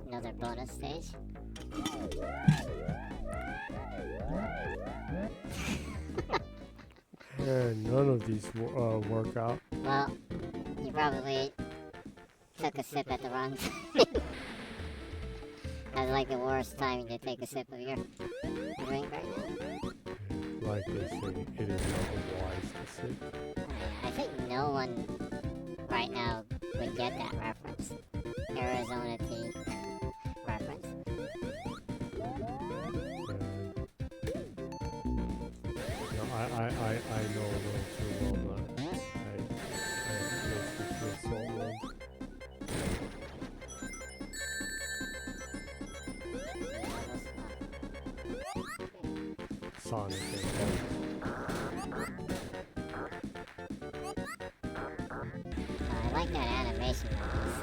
Another bonus stage. and none of these work out. Well, you probably took a sip at the wrong time. That's like the worst timing to take a sip of your drink right now. Like they say, it is not wise to sit. I think no one right now would get that reference. Arizona tea reference. No, I know a little too well that I makes me feel so old. Sonic and I like that animation of this.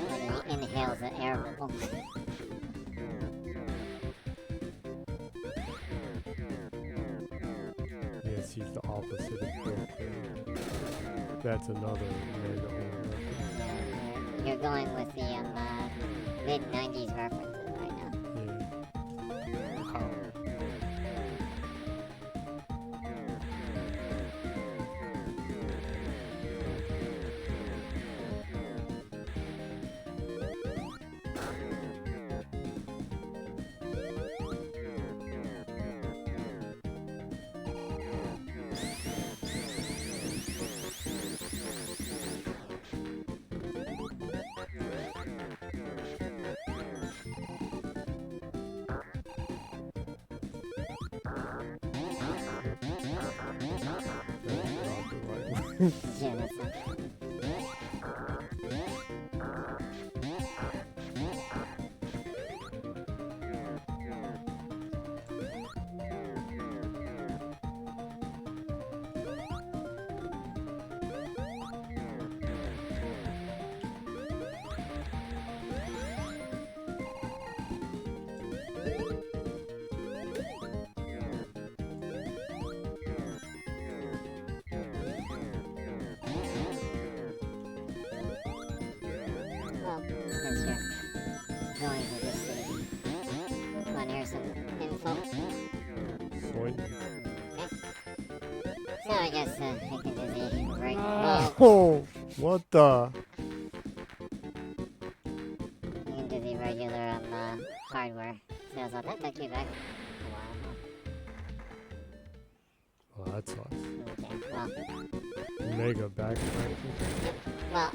When he inhales the air bubble. yes, he's the opposite of Bill Clinton. That's another mega reference. You're going with the mid-90s references right now. Yeah. How? Yeah, that's not going to this city. Wanna hear some info? Sweet. So I guess I can do the right. Oh, what the? You can do the regular hardware sales. Oh, that took you back a while. Oh, that sucks. Okay, well, Mega backtracking. well,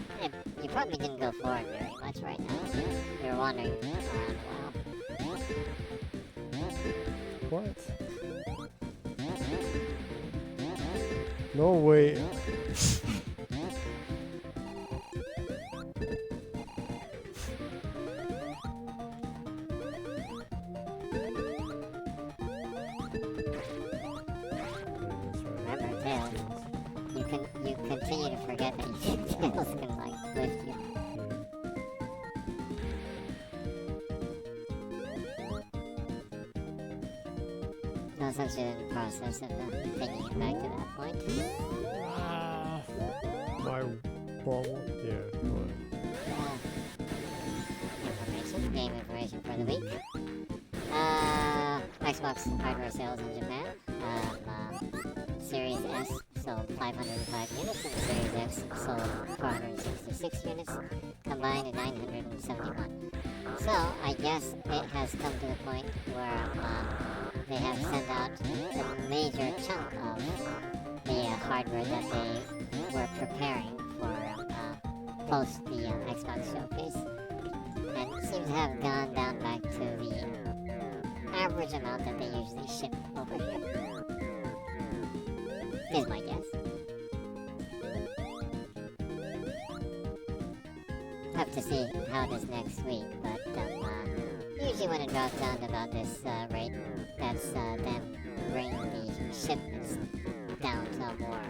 you probably didn't go forward very much right now. You're wandering around a while. What? No way. Remember, Tails. You continue to forget that Tails can like lift you. No such in the process of taking it back to that point. My bubble? Yeah, what? Information, game information for the week. Xbox hardware sales in Japan. Series S sold 505 units and Series X sold 466 units, combined to 971. So I guess it has come to the point where they have sent out a major chunk of the hardware that they were preparing for post the Xbox showcase, and it seems to have gone down back to the average amount that they usually ship over here. Is my guess. Have to see how it is next week, but usually when it drops down to about this rate, that's them bringing the shipments down to a more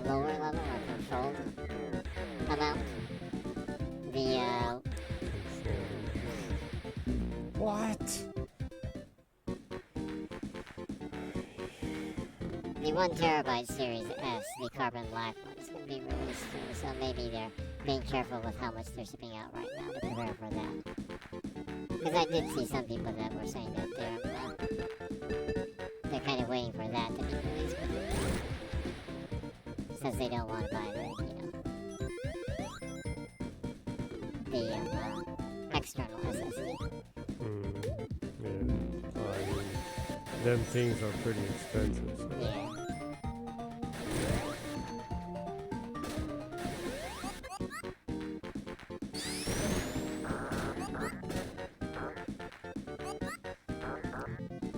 lower level or controlled amount. The What? the 1 terabyte Series S, the carbon black one, is going to be released soon, so maybe they're being careful with how much they're shipping out right now to prepare for that. Because I did see some people that were saying that they're kind of waiting for that to be released, since they don't want to buy the external SSD. Yeah. Them things are pretty expensive. So. Yeah.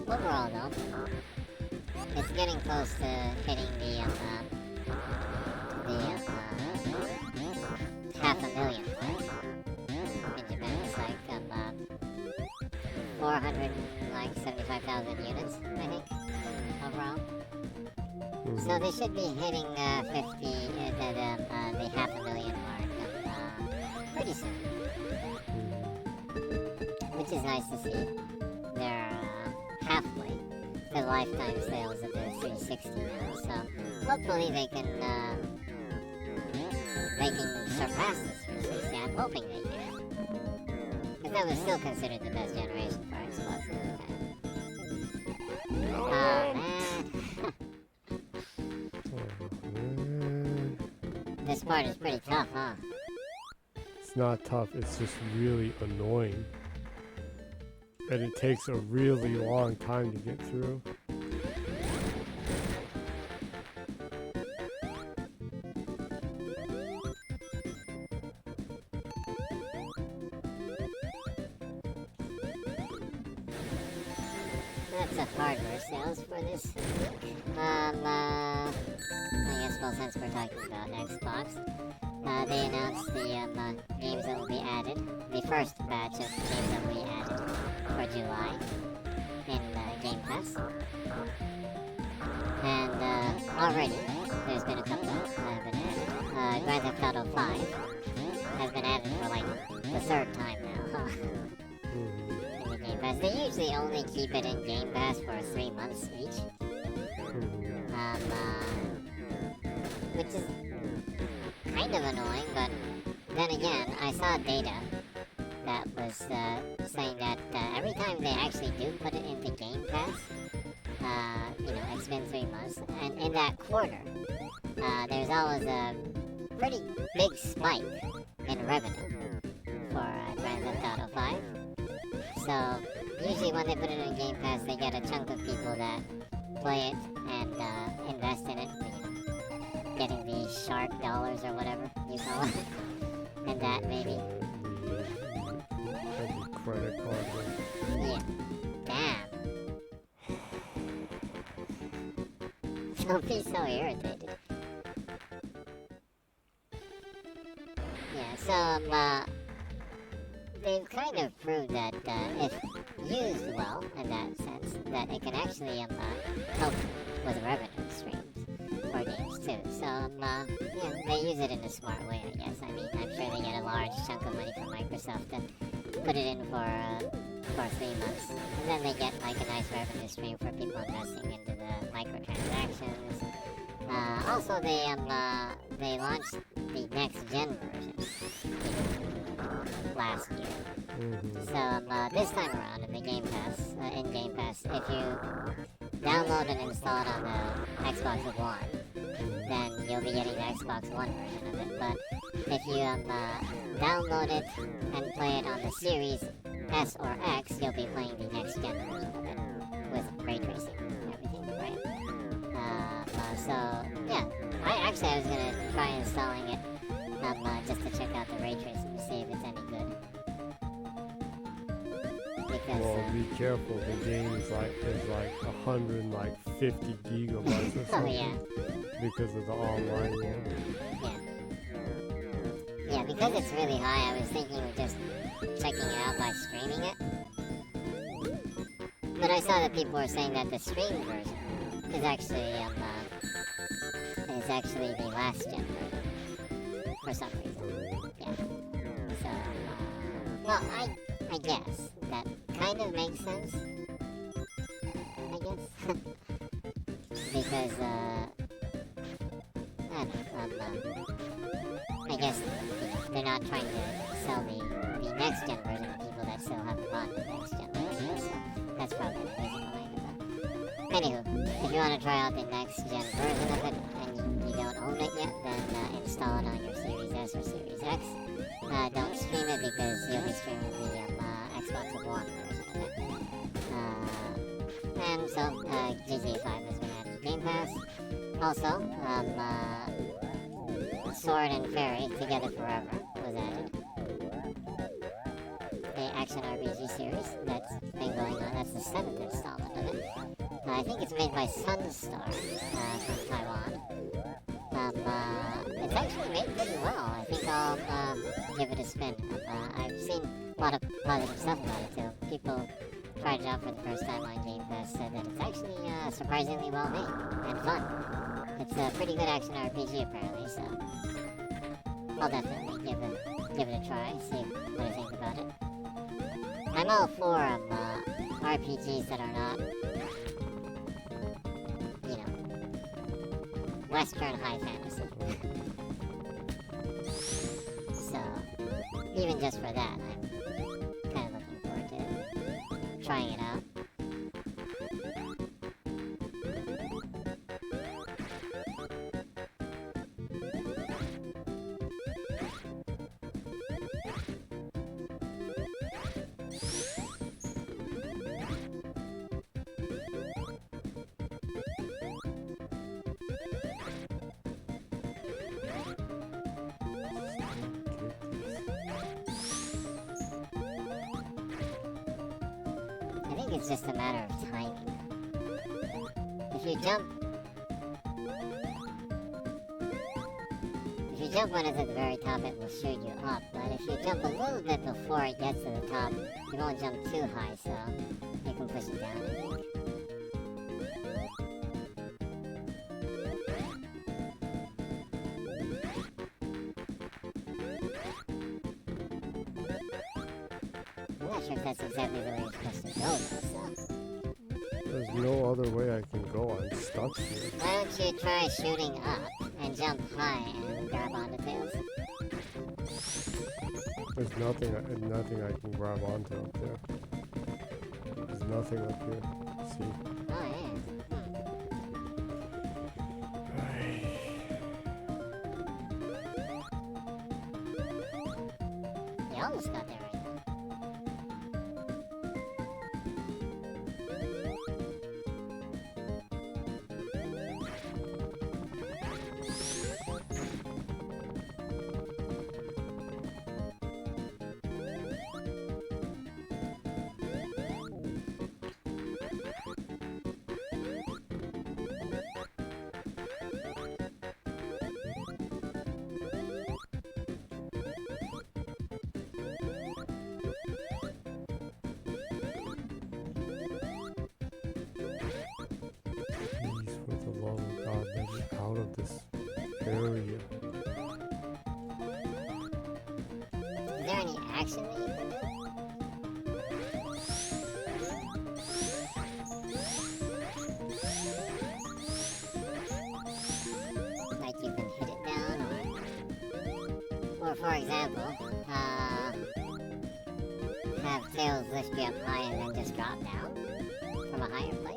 Overall, though, it's getting close to hitting the 500,000 mark. In Japan, it's like 475,000 units, I think, overall. So they should be hitting 50, the 500,000 mark pretty soon, which is nice to see. They're halfway to lifetime sales of the 360 now, so hopefully they can surpass the 360. I'm hoping they can, because that was still considered the best generation for Xbox at the time. Oh man. This part is pretty tough, huh? It's not tough, it's just really annoying. And it takes a really long time to get through. That's the hardware sales for this week. I guess, well, since we're talking about Xbox, they announced the games that will be added, the first batch of games that will be added for July in Game Pass. And already, there's been a couple that have been added. Grand Theft Auto 5 has been added for like the third time now. In the Game Pass. They usually only keep it in Game Pass for 3 months each. Which is kind of annoying, but then again, I saw data that was saying that every time they actually do put it into Game Pass, it's been 3 months, and in that quarter, there's always a pretty big spike in revenue for Grand Theft Auto 5. So usually when they put it in Game Pass, they get a chunk of people that play it and invest in it, getting the shark dollars or whatever you call it, and that maybe. The credit card. Yeah. Damn. Don't be so irritated. Yeah, so, they've kind of proved that if used well, in that sense, that it can actually help with revenue streams for games too. So, yeah, they use it in a smart way, I guess. I mean, I'm sure they get a large chunk of money from Microsoft to put it in for 3 months, and then they get like a nice revenue stream for people investing into the microtransactions. Also, they launched the next gen version last year. So this time around in the Game Pass, if you download and install it on the Xbox One, then you'll be getting the Xbox One version of it. But if you download it and play it on the Series S or X, you'll be playing the next gen version of it with ray tracing and everything, right? So yeah, I was gonna try installing it just to check out the ray tracing to see if it's any good. Because, well, be careful. The game is like 150 gigabytes or something. Oh yeah. Because of the online mode. Yeah. Yeah, because it's really high, I was thinking of just checking it out by streaming it. But I saw that people were saying that the streamed version is actually the last gen version for some reason. Yeah. So, well, I guess that kind of makes sense. I guess because I don't know. I guess they're not trying to sell the next gen version to people that still haven't bought the next gen version. So that's probably the reason behind it. But anywho, if you want to try out the next gen version of it and you don't own it yet, then install it on your Series S or Series X. Don't stream it because you'll be streaming the Xbox One version of it. And so GTA 5 has been added to Game Pass. Also, Sword and Fairy Together Forever was added. The action RPG series that's been going on. That's the 7th installment of it. I think it's made by Sunstar from Taiwan. It's actually made pretty well. I think I'll give it a spin. I've seen a lot of positive stuff about it too. People tried it out for the first time on Game Pass, said that it's actually surprisingly well made and fun. It's a pretty good action RPG apparently, so I'll definitely give it a try, see what I think about it. I'm all for RPGs that are not, Western high fantasy. So, even just for that, I'm kind of looking forward to trying it out. I think it's just a matter of timing. If you jump when it's at the very top, it will shoot you up. But if you jump a little bit before it gets to the top, you won't jump too high, so you can push it down, I think. I'm not sure if that's exactly the way you're supposed to go, though, so. There's no other way I can go. I'm stuck here. Why don't you try shooting up and jump high and grab onto tails? There's nothing I can grab onto up there. There's nothing up here. See? Oh, yeah. You almost got there right now. Please, for the love of God, let me out of this area. Is there any action that you can do? Like you can hit it down, or for example, have Tails lift you up high and then just drop down from a higher place?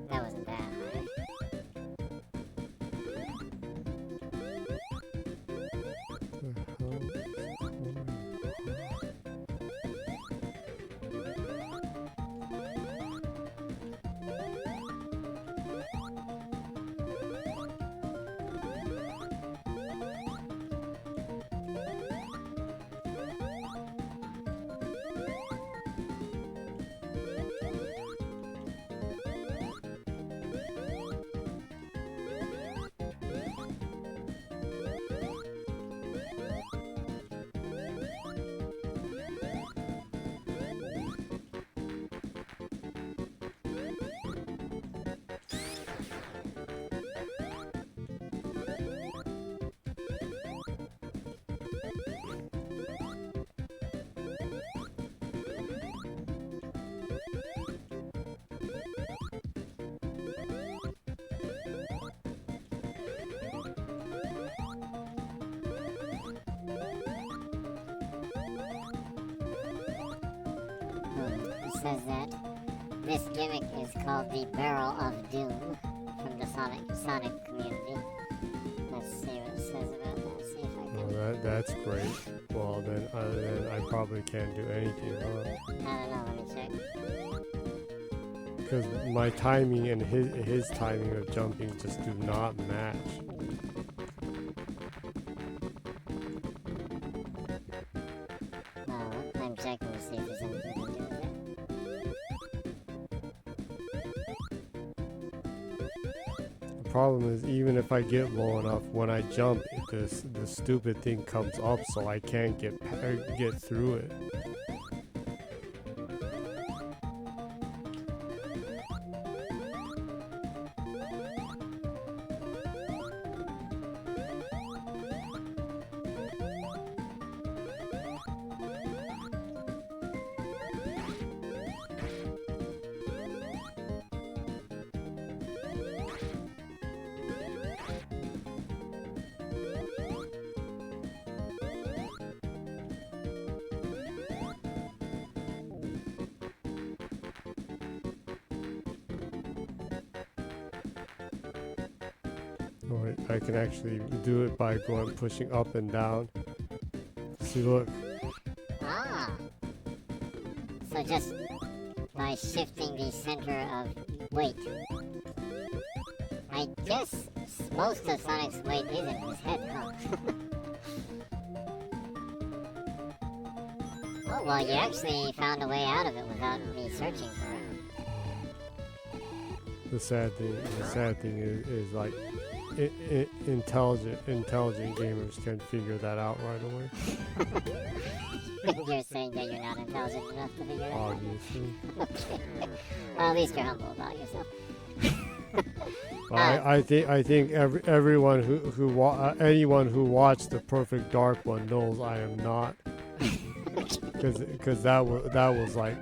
That wasn't that high. The hell is going on? It says that this gimmick is called the Barrel of Doom from the Sonic community. Let's see what it says about that. See if I can. Well, that's great. Well, then I probably can't do anything, huh? I don't know. Let me check. Because my timing and his timing of jumping just do not match. I'm checking to see if there's anything to do with it. The problem is, even if I get low enough, when I jump, the stupid thing comes up, so I can't get through it. Or I can actually do it by pushing up and down. See, look. Ah! So just by shifting the center of weight. I guess most of Sonic's weight is in his head, huh? Oh, well, you actually found a way out of it without me searching for it. The sad thing is like intelligent gamers can figure that out right away. You're saying that you're not intelligent enough to figure it out? Obviously. Okay. Well, at least you're humble about yourself. I think everyone anyone who watched the Perfect Dark one knows I am not, because that was like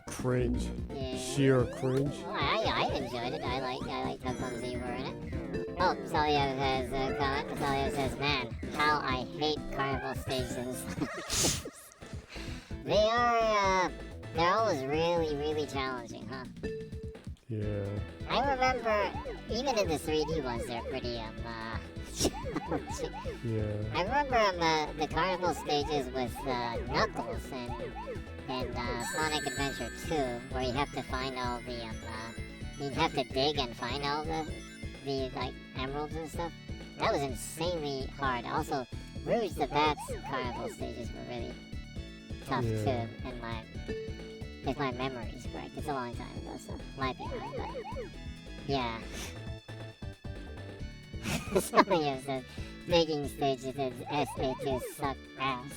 cringe, Yeah. sheer cringe. Well, I enjoyed it. I liked how clumsy you were in it. Oh, Salio has a comment. Salio says, "Man, how I hate carnival stages." They're always really, really challenging, huh? Yeah. I remember, even in the 3D ones, they're pretty, challenging. Yeah. I remember the carnival stages with Knuckles and Sonic Adventure 2, where you have to find all the, you have to dig and find all the like, emeralds and stuff. That was insanely hard. Also, Rouge the Bat's carnival stages were really tough too, if my memory is correct. It's a long time ago, so might be wrong, but yeah. Somebody says digging stages in SA2 suck ass.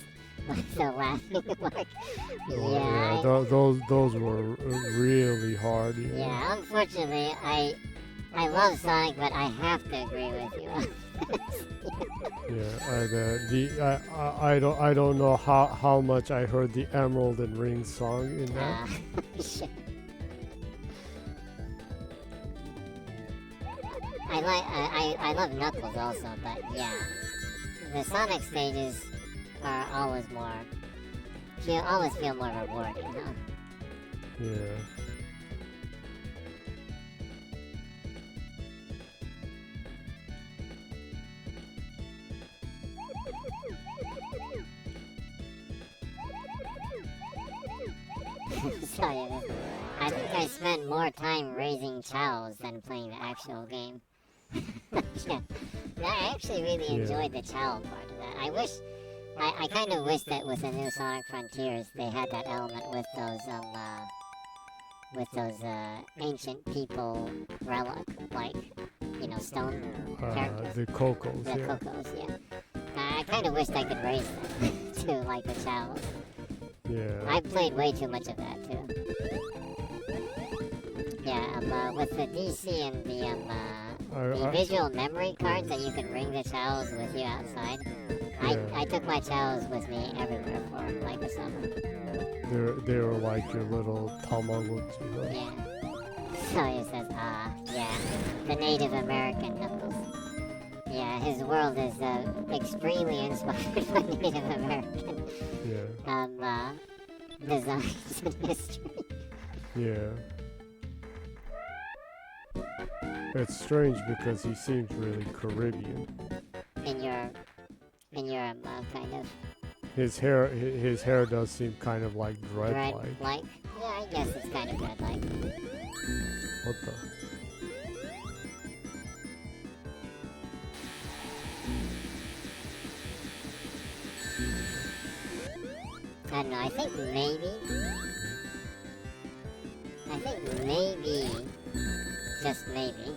With the laughing mark. Yeah. Those were really hard. Yeah, unfortunately, I love Sonic, but I have to agree with you. Yeah, I don't know how much I heard the Emerald and Ring song in that. Shit. I love Knuckles also, but yeah, the Sonic stages are always feel more rewarding, huh? Yeah. Sorry, I think I spent more time raising chows than playing the actual game. Yeah. I actually really enjoyed the chow part of that. I kind of wish that with the new Sonic Frontiers they had that element with those ancient people relic, like, stone characters. The Cocos, The Cocos, yeah. I kind of wished I could raise them to like the chows. Yeah. I played way too much of that too. Yeah, with the DC and the visual memory cards that you could bring the chows with you outside. I took my chows with me everywhere for like a summer. They were like your little Tamagotchi. Huh? Yeah. So he says, yeah, the Native American Knuckles. Yeah, his world is extremely inspired by Native American designs and history. Yeah. It's strange because he seems really Caribbean. In your kind of. His hair does seem kind of like dread-like. Like? Yeah, I guess it's kind of dread-like. What the? I don't know, I think maybe, just maybe,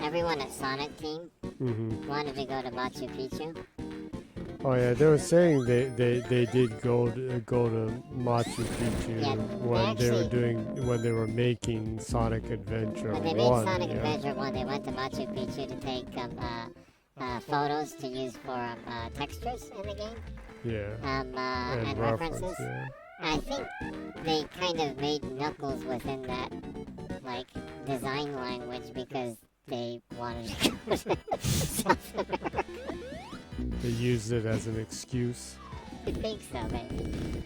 everyone at Sonic Team wanted to go to Machu Picchu. Oh yeah, they were saying they did go to Machu Picchu when they were making Sonic Adventure 1. When they made Sonic Adventure 1, they went to Machu Picchu to take photos to use for textures in the game. Yeah. And references. Yeah. I think they kind of made Knuckles within that, like, design language because they wanted to go to South America. They used it as an excuse. I think so, maybe.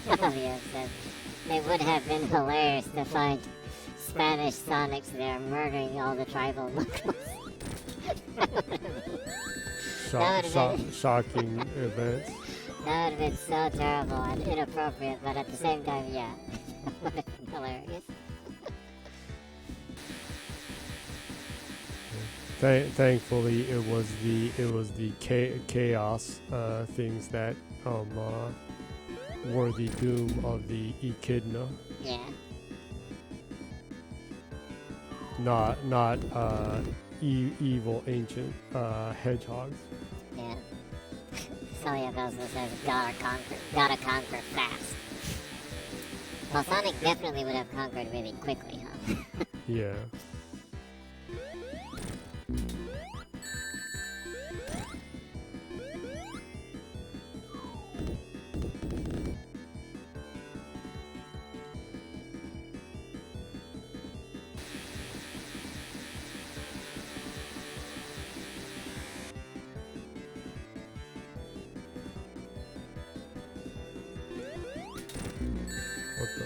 Obvious that it would have been hilarious to find Spanish Sonics there murdering all the tribal Knuckles. Shocking events. That would have been so terrible and inappropriate, but at the same time, yeah, that would have been hilarious. Thankfully, it was the chaos things that were the doom of the Echidna. Yeah. Not evil ancient hedgehogs. Yeah. Salius also says, gotta conquer fast. Well, Sonic definitely would have conquered really quickly, huh? Yeah. What the?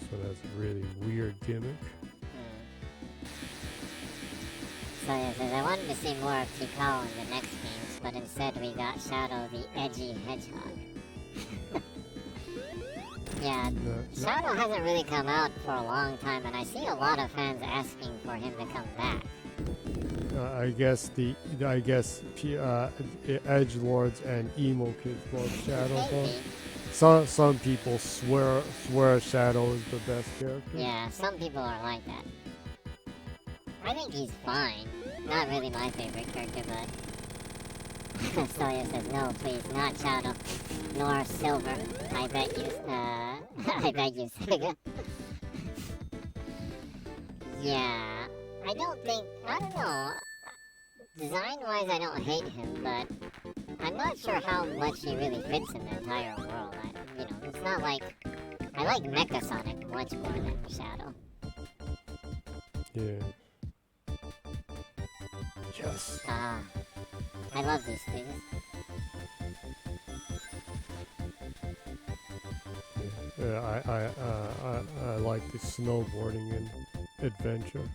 So that's a really weird gimmick. Salius says, I wanted to see more of Tikal in the next games, but instead we got Shadow the Edgy Hedgehog. Yeah, Shadow hasn't really come out for a long time, and I see a lot of fans asking for him to come back. I guess edgelords and emo kids love Shadow. Maybe. Some people swear Shadow is the best character. Yeah, some people are like that. I think he's fine. Not really my favorite character, but Sawyer says, no, please, not Shadow, nor Silver. I bet you, I beg you, Sega. Yeah, I don't know. Design-wise, I don't hate him, but I'm not sure how much he really fits in the entire world. It's not like, I like Mecha Sonic much more than Shadow. Yeah. Yes. I love these things. Yeah, I like the snowboarding and adventure.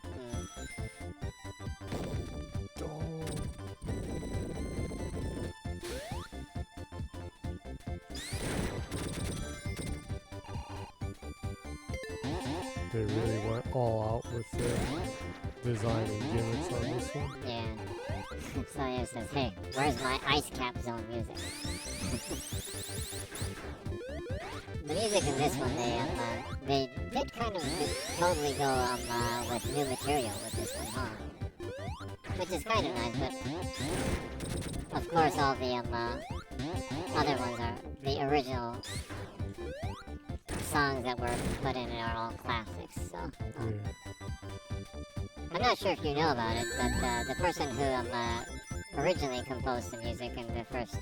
They really went all out with their design and gimmicks on this one. Yeah. Sawyer says, hey, where's my Ice Cap Zone music? The music in this one, they did kind of totally go with new material with this one, huh? Which is kind of nice, but of course all the other ones are the original songs that were put in are all classics, so. I'm not sure if you know about it, but the person who originally composed the music in the first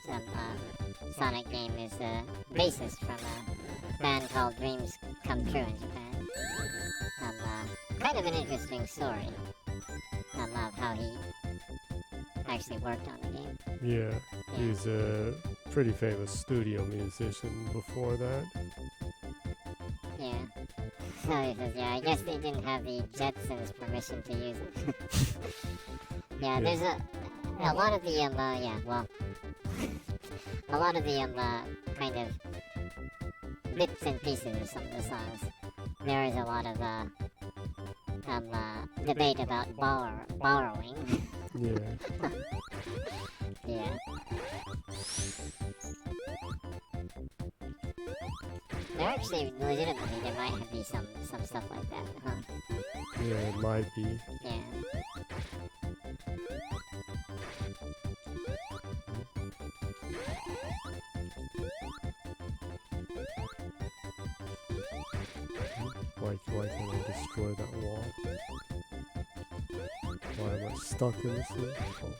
Sonic game is a bassist from a band called Dreams Come True in Japan. Kind of an interesting story of how he actually worked on the game. Yeah, he's a pretty famous studio musician before that. Yeah. So he says, yeah, I guess they didn't have the Jetsons' permission to use it. Yeah, there's a lot of the, a lot of the, kind of bits and pieces of some of the songs. There is a lot of, debate about borrowing. Yeah. Yeah. There actually, legitimately, there might be some stuff like that, huh? Yeah, it might be. Yeah. Why can I destroy that wall? Why am I stuck in this thing? Oh.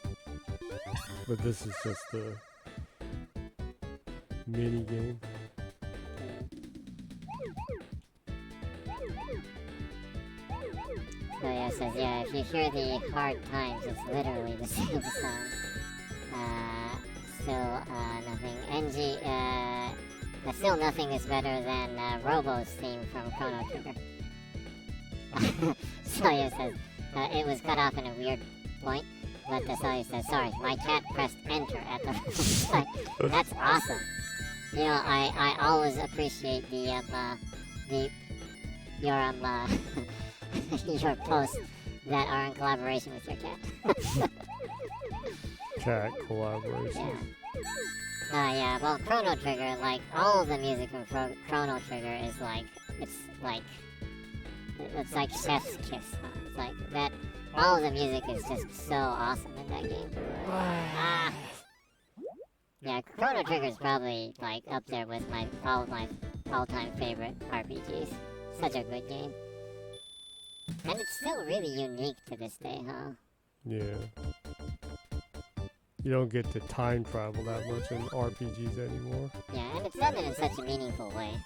But this is just a mini game. So yeah, it says, yeah, if you hear the hard times, it's literally the same song. Nothing. NG, still nothing is better than Robo's theme from Chrono Trigger. Sawyer says, it was cut off in a weird point, but Sawyer says, sorry, my cat pressed enter at the site. That's awesome. You know, I always appreciate your your posts that are in collaboration with your cat. Cat collaboration. Yeah, well, Chrono Trigger, like, all of the music from Chrono Trigger is like, it's like It's like Chef's Kiss, huh? It's like that. All of the music is just so awesome in that game. Ah. Yeah, Chrono Trigger's probably like up there with all of my all-time favorite RPGs. Such a good game. And it's still really unique to this day, huh? Yeah. You don't get to time travel that much in RPGs anymore. Yeah, and it's done it in such a meaningful way.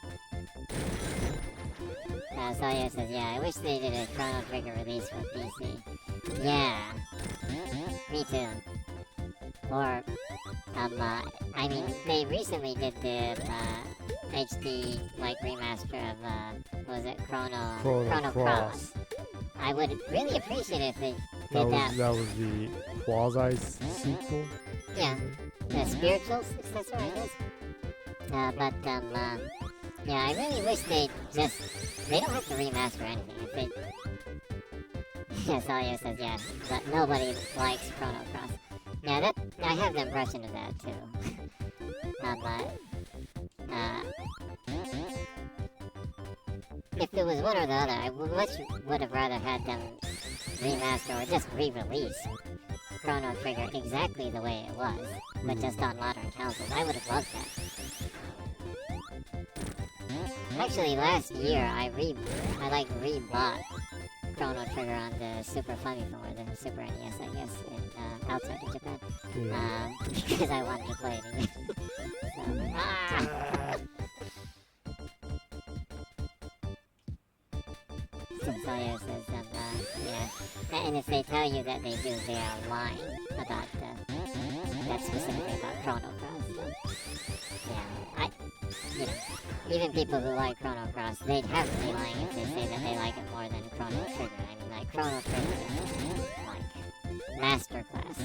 Sawyer says, yeah, I wish they did a Chrono Trigger release for PC. Yeah. Me too. Or, I mean, they recently did the, HD, like, remaster of, what was it, Chrono Cross. I would really appreciate it if they did that. That was the quasi-sequel? Yeah, the spiritual successor, I guess. Yeah, I really wish they don't have to remaster anything. If they, yeah, Sawyer says, yeah, but nobody likes Chrono Cross. Yeah, I have the impression of that, too. If there was one or the other, I would have rather had them remaster or just re-release Chrono Trigger exactly the way it was, but just on modern consoles. I would have loved that. Actually, last year I re-bought Chrono Trigger on the Super Famicom or the Super NES, I guess, outside of Japan, because I wanted to play it again. So Sawyer says, yeah, and if they tell you that they do, they are lying about that specifically about Chrono Cross. So, yeah, even people who like Chrono Cross, they'd have to be lying if they say that they like it more than Chrono Trigger. I mean, like, Chrono Trigger is, like, masterclass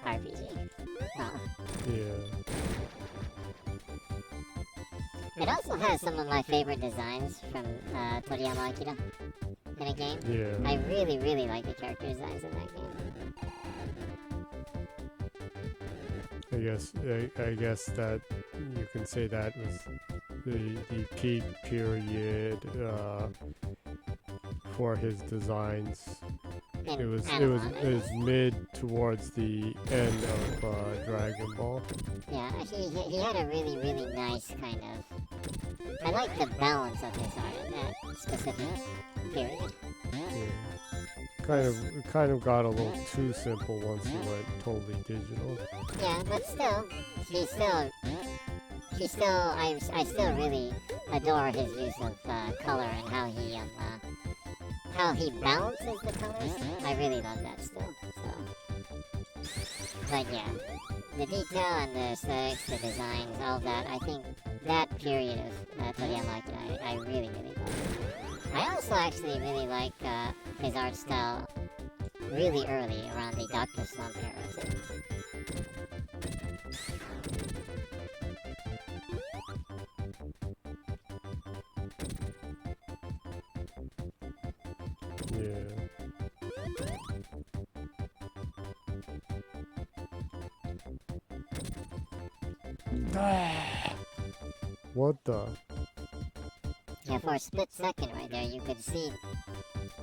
RPG. Yeah. It also has some of my favorite designs from Toriyama Akira in a game. Yeah. I really, really like the character designs in that game. I guess that you can say that was the peak period for his designs. It was mid towards the end of Dragon Ball. Yeah, he had a really, really nice kind of. I like the balance of his art in that specific period. Yeah. Kind of got a little too simple once he went totally digital. Yeah, but still, I still really adore his use of color and how he balances the colors. I really love that still. So, but yeah, the detail and the aesthetics, the designs, all that. I think that period of Toriyama Akira, I really, really love. I also actually really like his art style really early, around the Dr. Slump era too. What the? Yeah, for a split second right there, you could see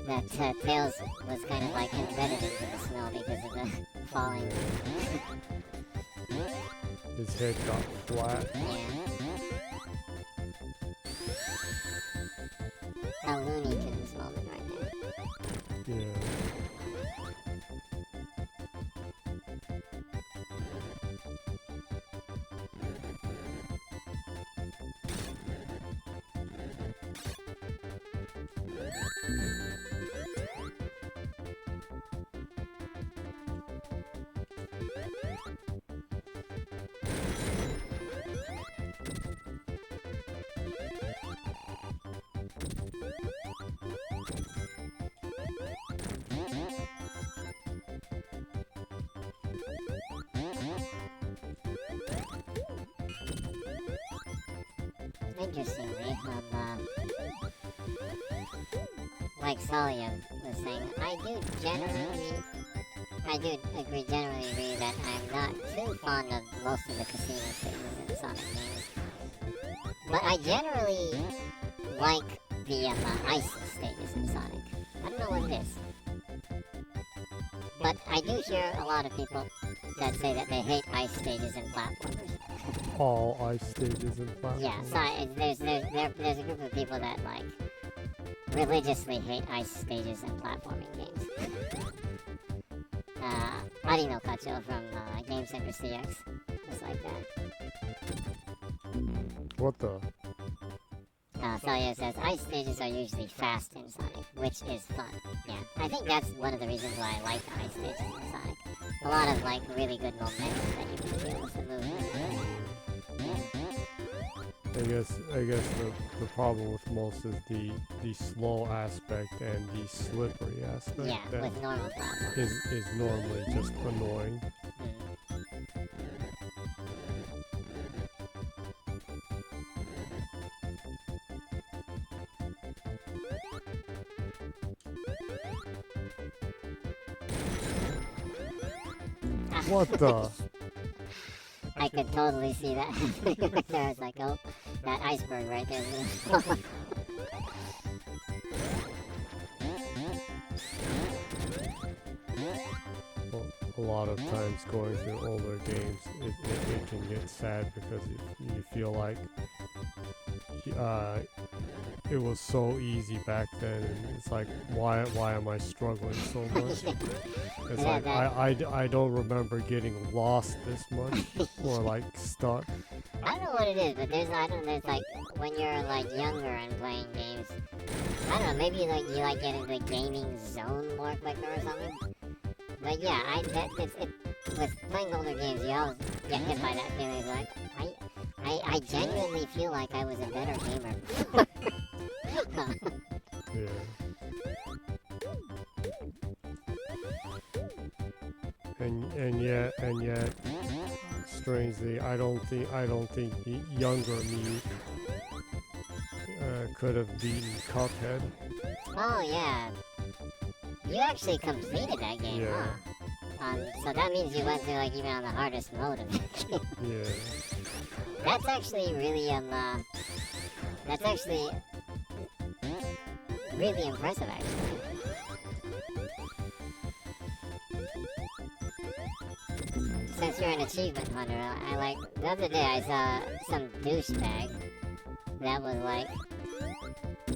that Tails was kind of like embedded into the snow because of the falling. His head got flat. Yeah. A Looney Tunes moment right there. Yeah. Interestingly, like Salia was saying, I do generally agree that I'm not too fond of most of the casino stages in Sonic games. But I generally like the ice system. stages in Sonic. I don't know what it is. But I do hear a lot of people that say that they hate ice stages in platformers. All ice stages and platforms. Yeah, so there's a group of people that like religiously hate ice stages in platforming games. Marino Kacho from Game Center CX was like that. What the? Thalia says, ice stages are usually fast in Sonic, which is fun. Yeah, I think that's one of the reasons why I like ice stages in Sonic. A lot of, like, really good momentum that you can feel with the movement. I guess the problem with most is the slow aspect and the slippery aspect. Yeah, that with normal platforms. is normally just annoying. What the? I could totally see that. There was like, oh, that iceberg right there. Well, a lot of times going through older games, it can get sad because you feel like it was so easy back then, and it's like, why am I struggling so much? It's like I don't remember getting lost this much or like stuck. I don't know what it is, but there's like when you're like younger and playing games, I don't know, maybe you like get into the gaming zone more quicker or something. But yeah, with playing older games, you always get hit by that feeling like I genuinely feel like I was a better gamer. Yeah. And yet, strangely, I don't think the younger me could have beaten Cuphead. Oh yeah, you actually completed that game, Yeah. huh? So that means you went through like even on the hardest mode of the game. Yeah. That's actually really really impressive actually. Since you're an achievement hunter, I like the other day I saw some douchebag that was like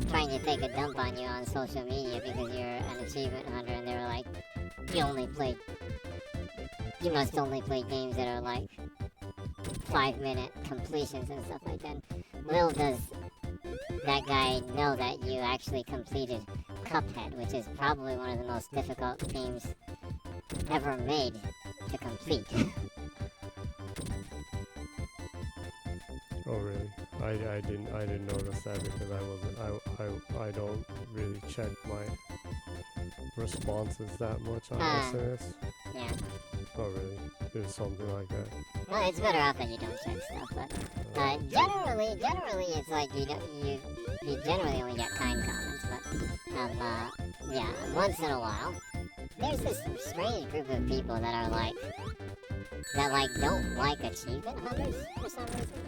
trying to take a dump on you on social media because you're an achievement hunter, and they were like, you must only play games that are like 5-minute completions and stuff like that. Little does that guy know that you actually completed Cuphead, which is probably one of the most difficult games ever made to complete. Oh really? I didn't notice that because I don't really check my responses that much on SNS. Yeah. Oh really? There's something like that. Well, it's better off that you don't check stuff, but generally it's like you generally only get kind comments, but yeah, once in a while there's this strange group of people that are like don't like achievement hunters for some reason.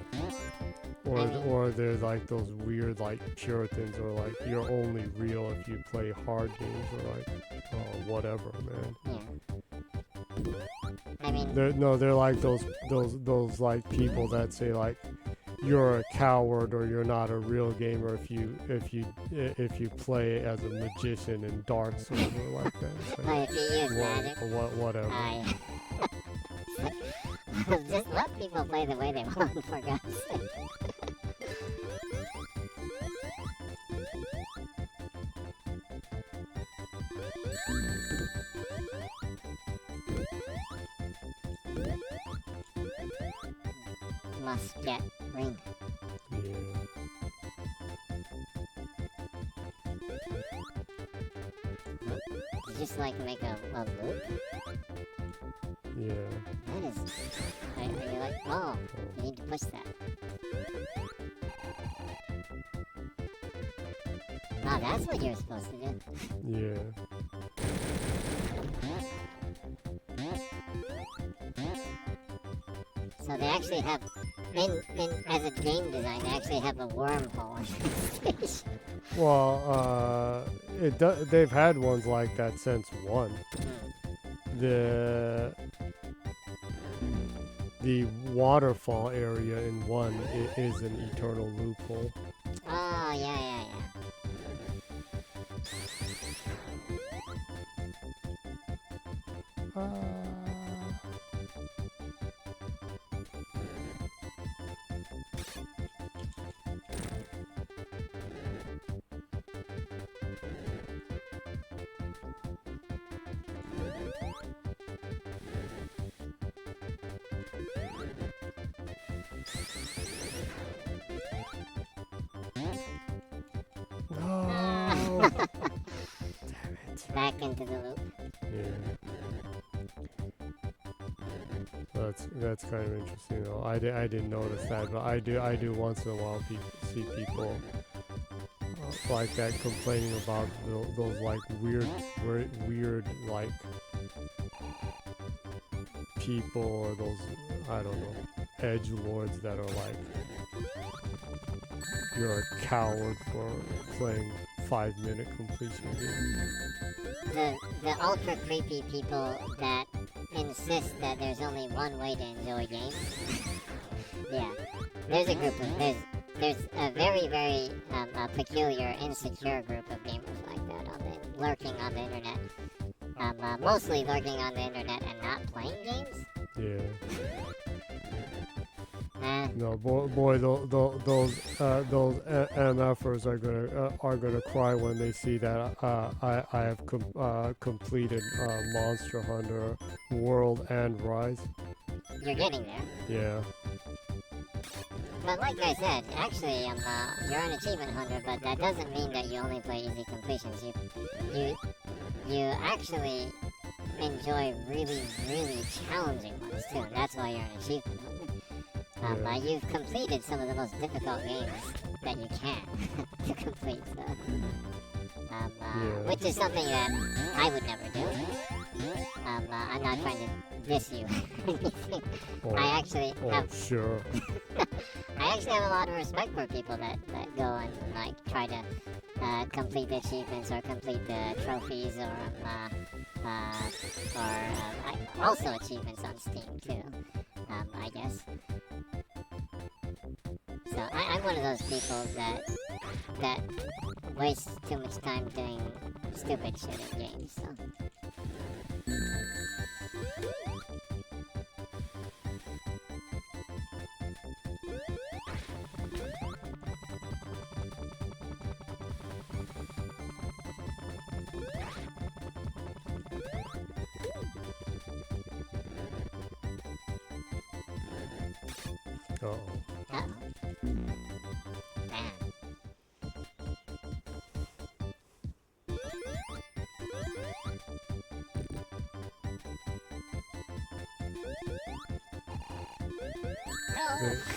Or there's like those weird like Puritans, or like you're only real if you play hard games, or like whatever, man. Yeah. I mean, they're like those like people that say like you're a coward or you're not a real gamer if you play as a magician in Dark Souls or like that. Like if you use magic. Whatever. Just let people play the way they want, for God's sake. Must get ring. Yeah. You just like make a loop? Yeah. That is... Are you like... Oh, you need to push that. Oh, that's what you're supposed to do. Yeah. So they actually have... as a game design, they actually have a wormhole on the stage. Well, they've had ones like that since 1. Hmm. The waterfall area in 1 is an eternal loophole. Oh, yeah. No. Back into the loop. Yeah. That's kind of interesting though. I didn't notice that, but I do once in a while see people like that complaining about those like weird like people, or those, I don't know, edge lords that are like, you're a coward for playing 5-minute completion games. The ultra creepy people that insist that there's only one way to enjoy games. Yeah, there's a group of there's a very peculiar, insecure group of gamers like that lurking on the internet. Mostly lurking on the internet and not playing games. Yeah. No, boy, those MFers are gonna cry when they see that I have completed Monster Hunter World and Rise. You're getting there. Yeah. But like I said, actually, you're an achievement hunter, but that doesn't mean that you only play easy completions. You actually enjoy really challenging ones too, and that's why you're an achievement hunter. You've completed some of the most difficult games that you can to complete, so. Which is something that I would never do. I'm not trying to diss you or anything. I actually have sure. I actually have a lot of respect for people that go and like try to complete the achievements or complete the trophies or also achievements on Steam too. I guess. So I'm one of those people that wastes too much time doing stupid shit in games. So. Uh-oh. Damn.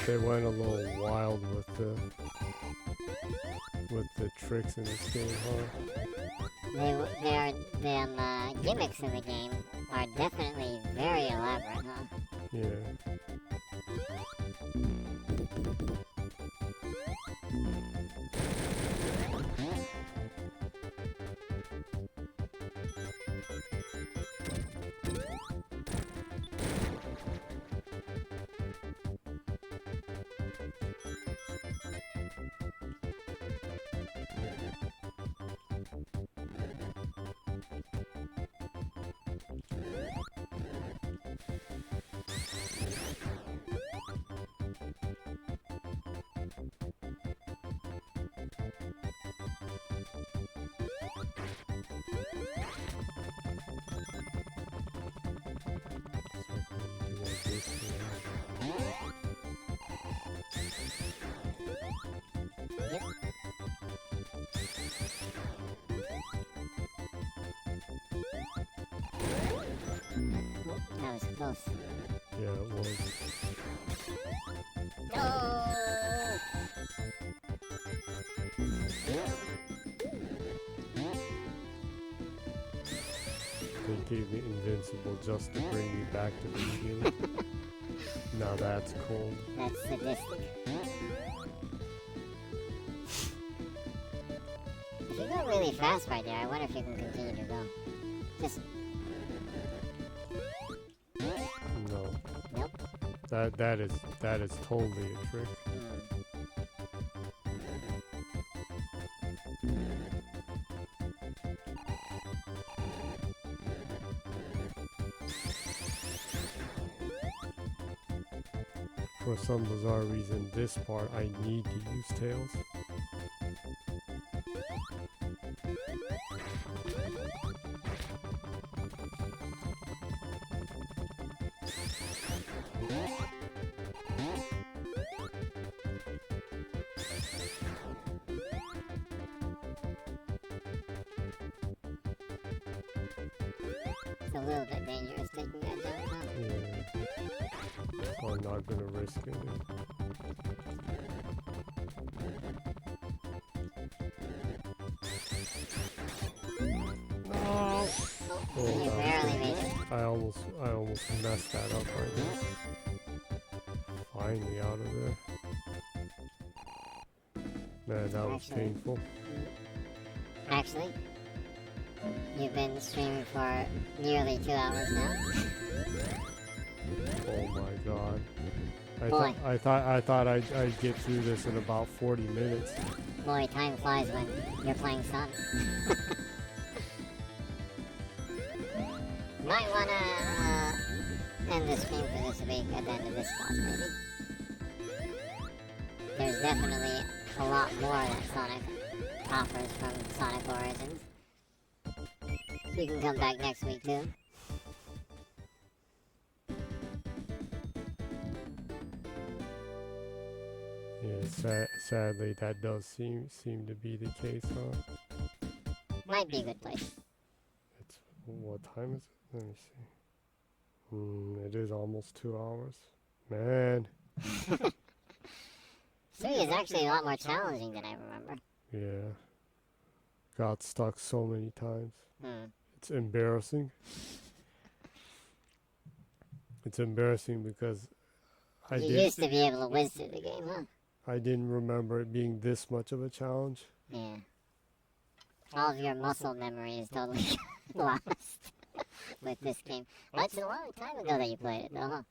They went a little wild with the tricks in this game, huh? The gimmicks in the game are definitely very elaborate, huh? Yeah. That was close. Yeah, it was. No! They gave me invincible just to bring me back to the beginning. Now that's cold. That's sadistic. go really fast right there. I wonder if you can continue to go. Just... No. Nope. That is totally a trick. For some bizarre reason, this part I need to use tails. It's a little bit dangerous taking that jump, huh? Yeah. So I'm not gonna risk it. Oh, you barely made it. I almost messed that up right there. Finally out of there. Man, that was painful. Actually, you've been streaming for nearly 2 hours now. Oh my god. Boy. I thought I'd get through this in about 40 minutes. Boy, time flies when you're playing Sonic. Might wanna end the stream for this week at the end of this boss, maybe. There's definitely a lot more that Sonic offers from Sonic Origins. We can come back next week too. Yeah, sadly that does seem to be the case, huh? Might be a good place. It's what time is it? Let me see. It is almost 2 hours. Man. 3 is actually a lot more challenging than I remember. Yeah. Got stuck so many times. Hmm. It's embarrassing. It's embarrassing because You used to be able to whiz through the game, huh? I didn't remember it being this much of a challenge. Yeah. All of your muscle memory is totally lost with this game. Well, it's a long time ago that you played it, though, huh?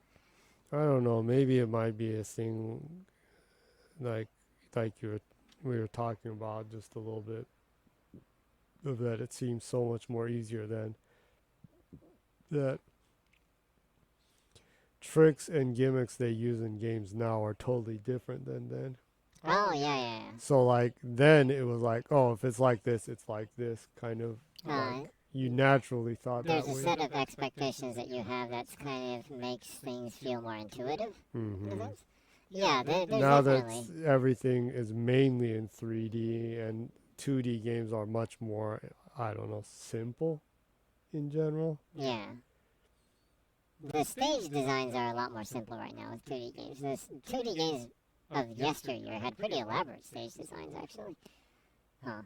I don't know. Maybe it might be a thing like we were talking about just a little bit of that. It seems so much more easier than that. Tricks and gimmicks they use in games now are totally different than then. Oh, yeah. So like then it was like, oh, if it's like this, it's like this kind of. Like, you naturally thought there's that a way. set of expectations that you have that's kind of makes things feel more intuitive. Mm-hmm. Yeah, there's now definitely. that everything is mainly in 3D and 2D games are much more, I don't know, simple in general. Yeah. The stage designs are a lot more simple right now with 2D games. The 2D games of yesteryear had pretty elaborate stage designs, actually. Huh.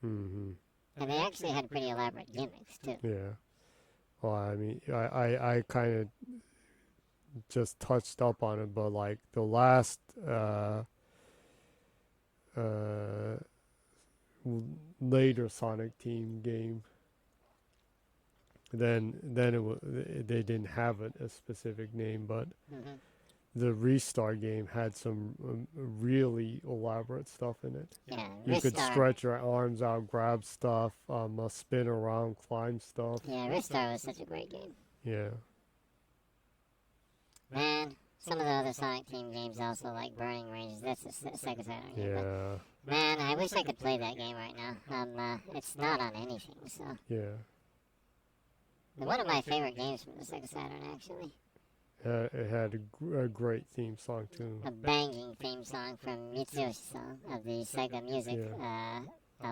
Mm-hmm. And they actually had pretty elaborate gimmicks, too. Yeah. Well, I mean, I kind of just touched up on it, but like the last later Sonic Team game, then they didn't have a specific name, but the Restart game had some really elaborate stuff in it. Yeah, you could stretch your arms out, grab stuff, spin around, climb stuff. Yeah, Restart was such a great game. Yeah. Man, some of the other Sonic Team games also, like Burning Range, that's a Sega Saturn game. Yeah. Man, I wish I could play that game right now. It's not on anything, so. Yeah. One of my favorite games from the Sega Saturn, actually. It had a great theme song, too. A banging theme song from Mitsuyoshi-san of the Sega Music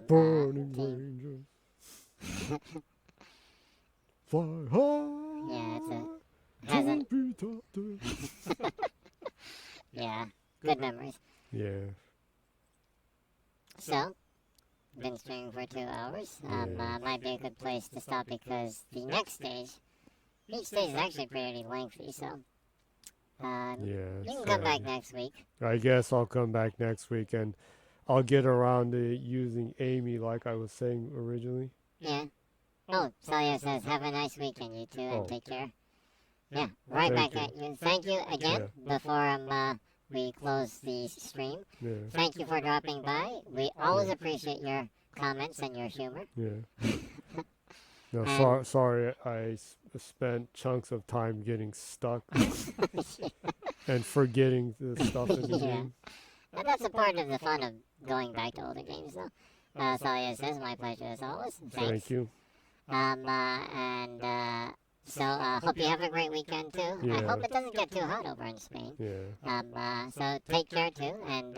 Burning team. Ranges. Fly high. Yeah, it's a... Yeah, good memories. Yeah. So, been streaming for 2 hours. Might be a good place to stop because the next stage, each stage is actually pretty lengthy, so you can come back next week. I guess I'll come back next week, and I'll get around to using Amy like I was saying originally. Yeah. Oh, Celia says, have a nice weekend, you two, and Oh. take care. Yeah, right Thank back at you. Thank you again before we close the stream. Yeah. Thank you for dropping by. We always appreciate your comments and your humor. Yeah. No, And- sorry, I spent chunks of time getting stuck and forgetting the stuff in the Yeah. game. And that's a part of the fun of going back to older games, though. Celia says, my pleasure as always. Thanks. Thank you. So hope you have a great weekend too. I Yeah. hope it doesn't get too hot over in Spain. Yeah. So take care too, and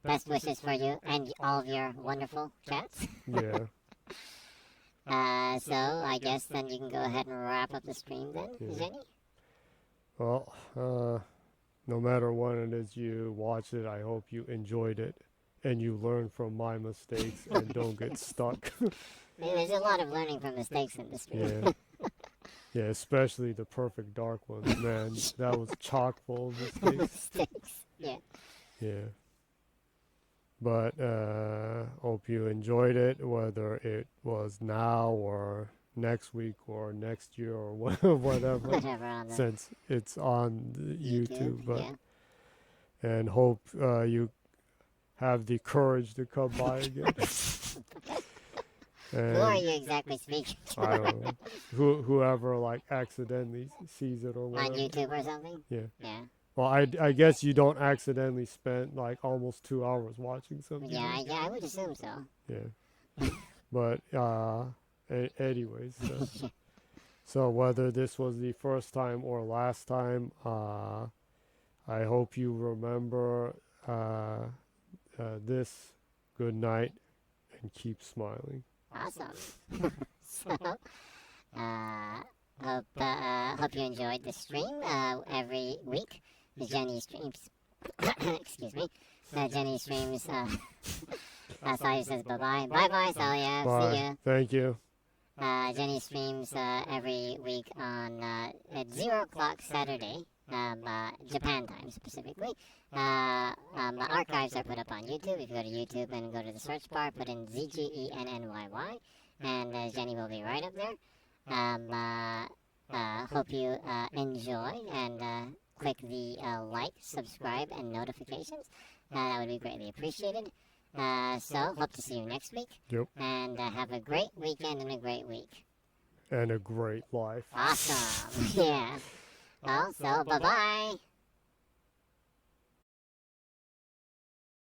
best wishes for you and all of your wonderful cats. Yeah. So I guess then you can go ahead and wrap up the stream then, Yeah. Jenny. Well, no matter when it is you watch it, I hope you enjoyed it and you learn from my mistakes and don't get stuck. There's a lot of learning from mistakes in this stream. Yeah. Yeah, especially the perfect dark ones, man. That was chock full of mistakes. Yeah. Yeah. But hope you enjoyed it, whether it was now or next week or next year or whatever, Whatever on the since it's on the YouTube. But yeah. and hope you have the courage to come by again. Who are you exactly speaking to? I don't know. Whoever like accidentally sees it or On whatever. YouTube or something? Yeah. Yeah. Well, I guess you don't accidentally spend like almost 2 hours watching something. Yeah, I would assume so. Yeah. But anyways, so whether this was the first time or last time, I hope you remember this. Good night and keep smiling. Awesome. So, hope you enjoyed the stream. Every week, the Jenny streams. Excuse me. The Jenny streams. Salia says bye bye. Bye bye, Salia. Bye. See ya. Thank you. Jenny streams every week on at 0 o'clock Saturday, Japan time specifically. Archives are put up on YouTube. If you go to YouTube and go to the search bar, put in ZGENNYY, and Jenny will be right up there. Hope you enjoy and click the like, subscribe, and notifications. That would be greatly appreciated. So, hope to see you next week. Yep. And have a great weekend and a great week. And a great life. Awesome. Yeah. Well, so bye-bye.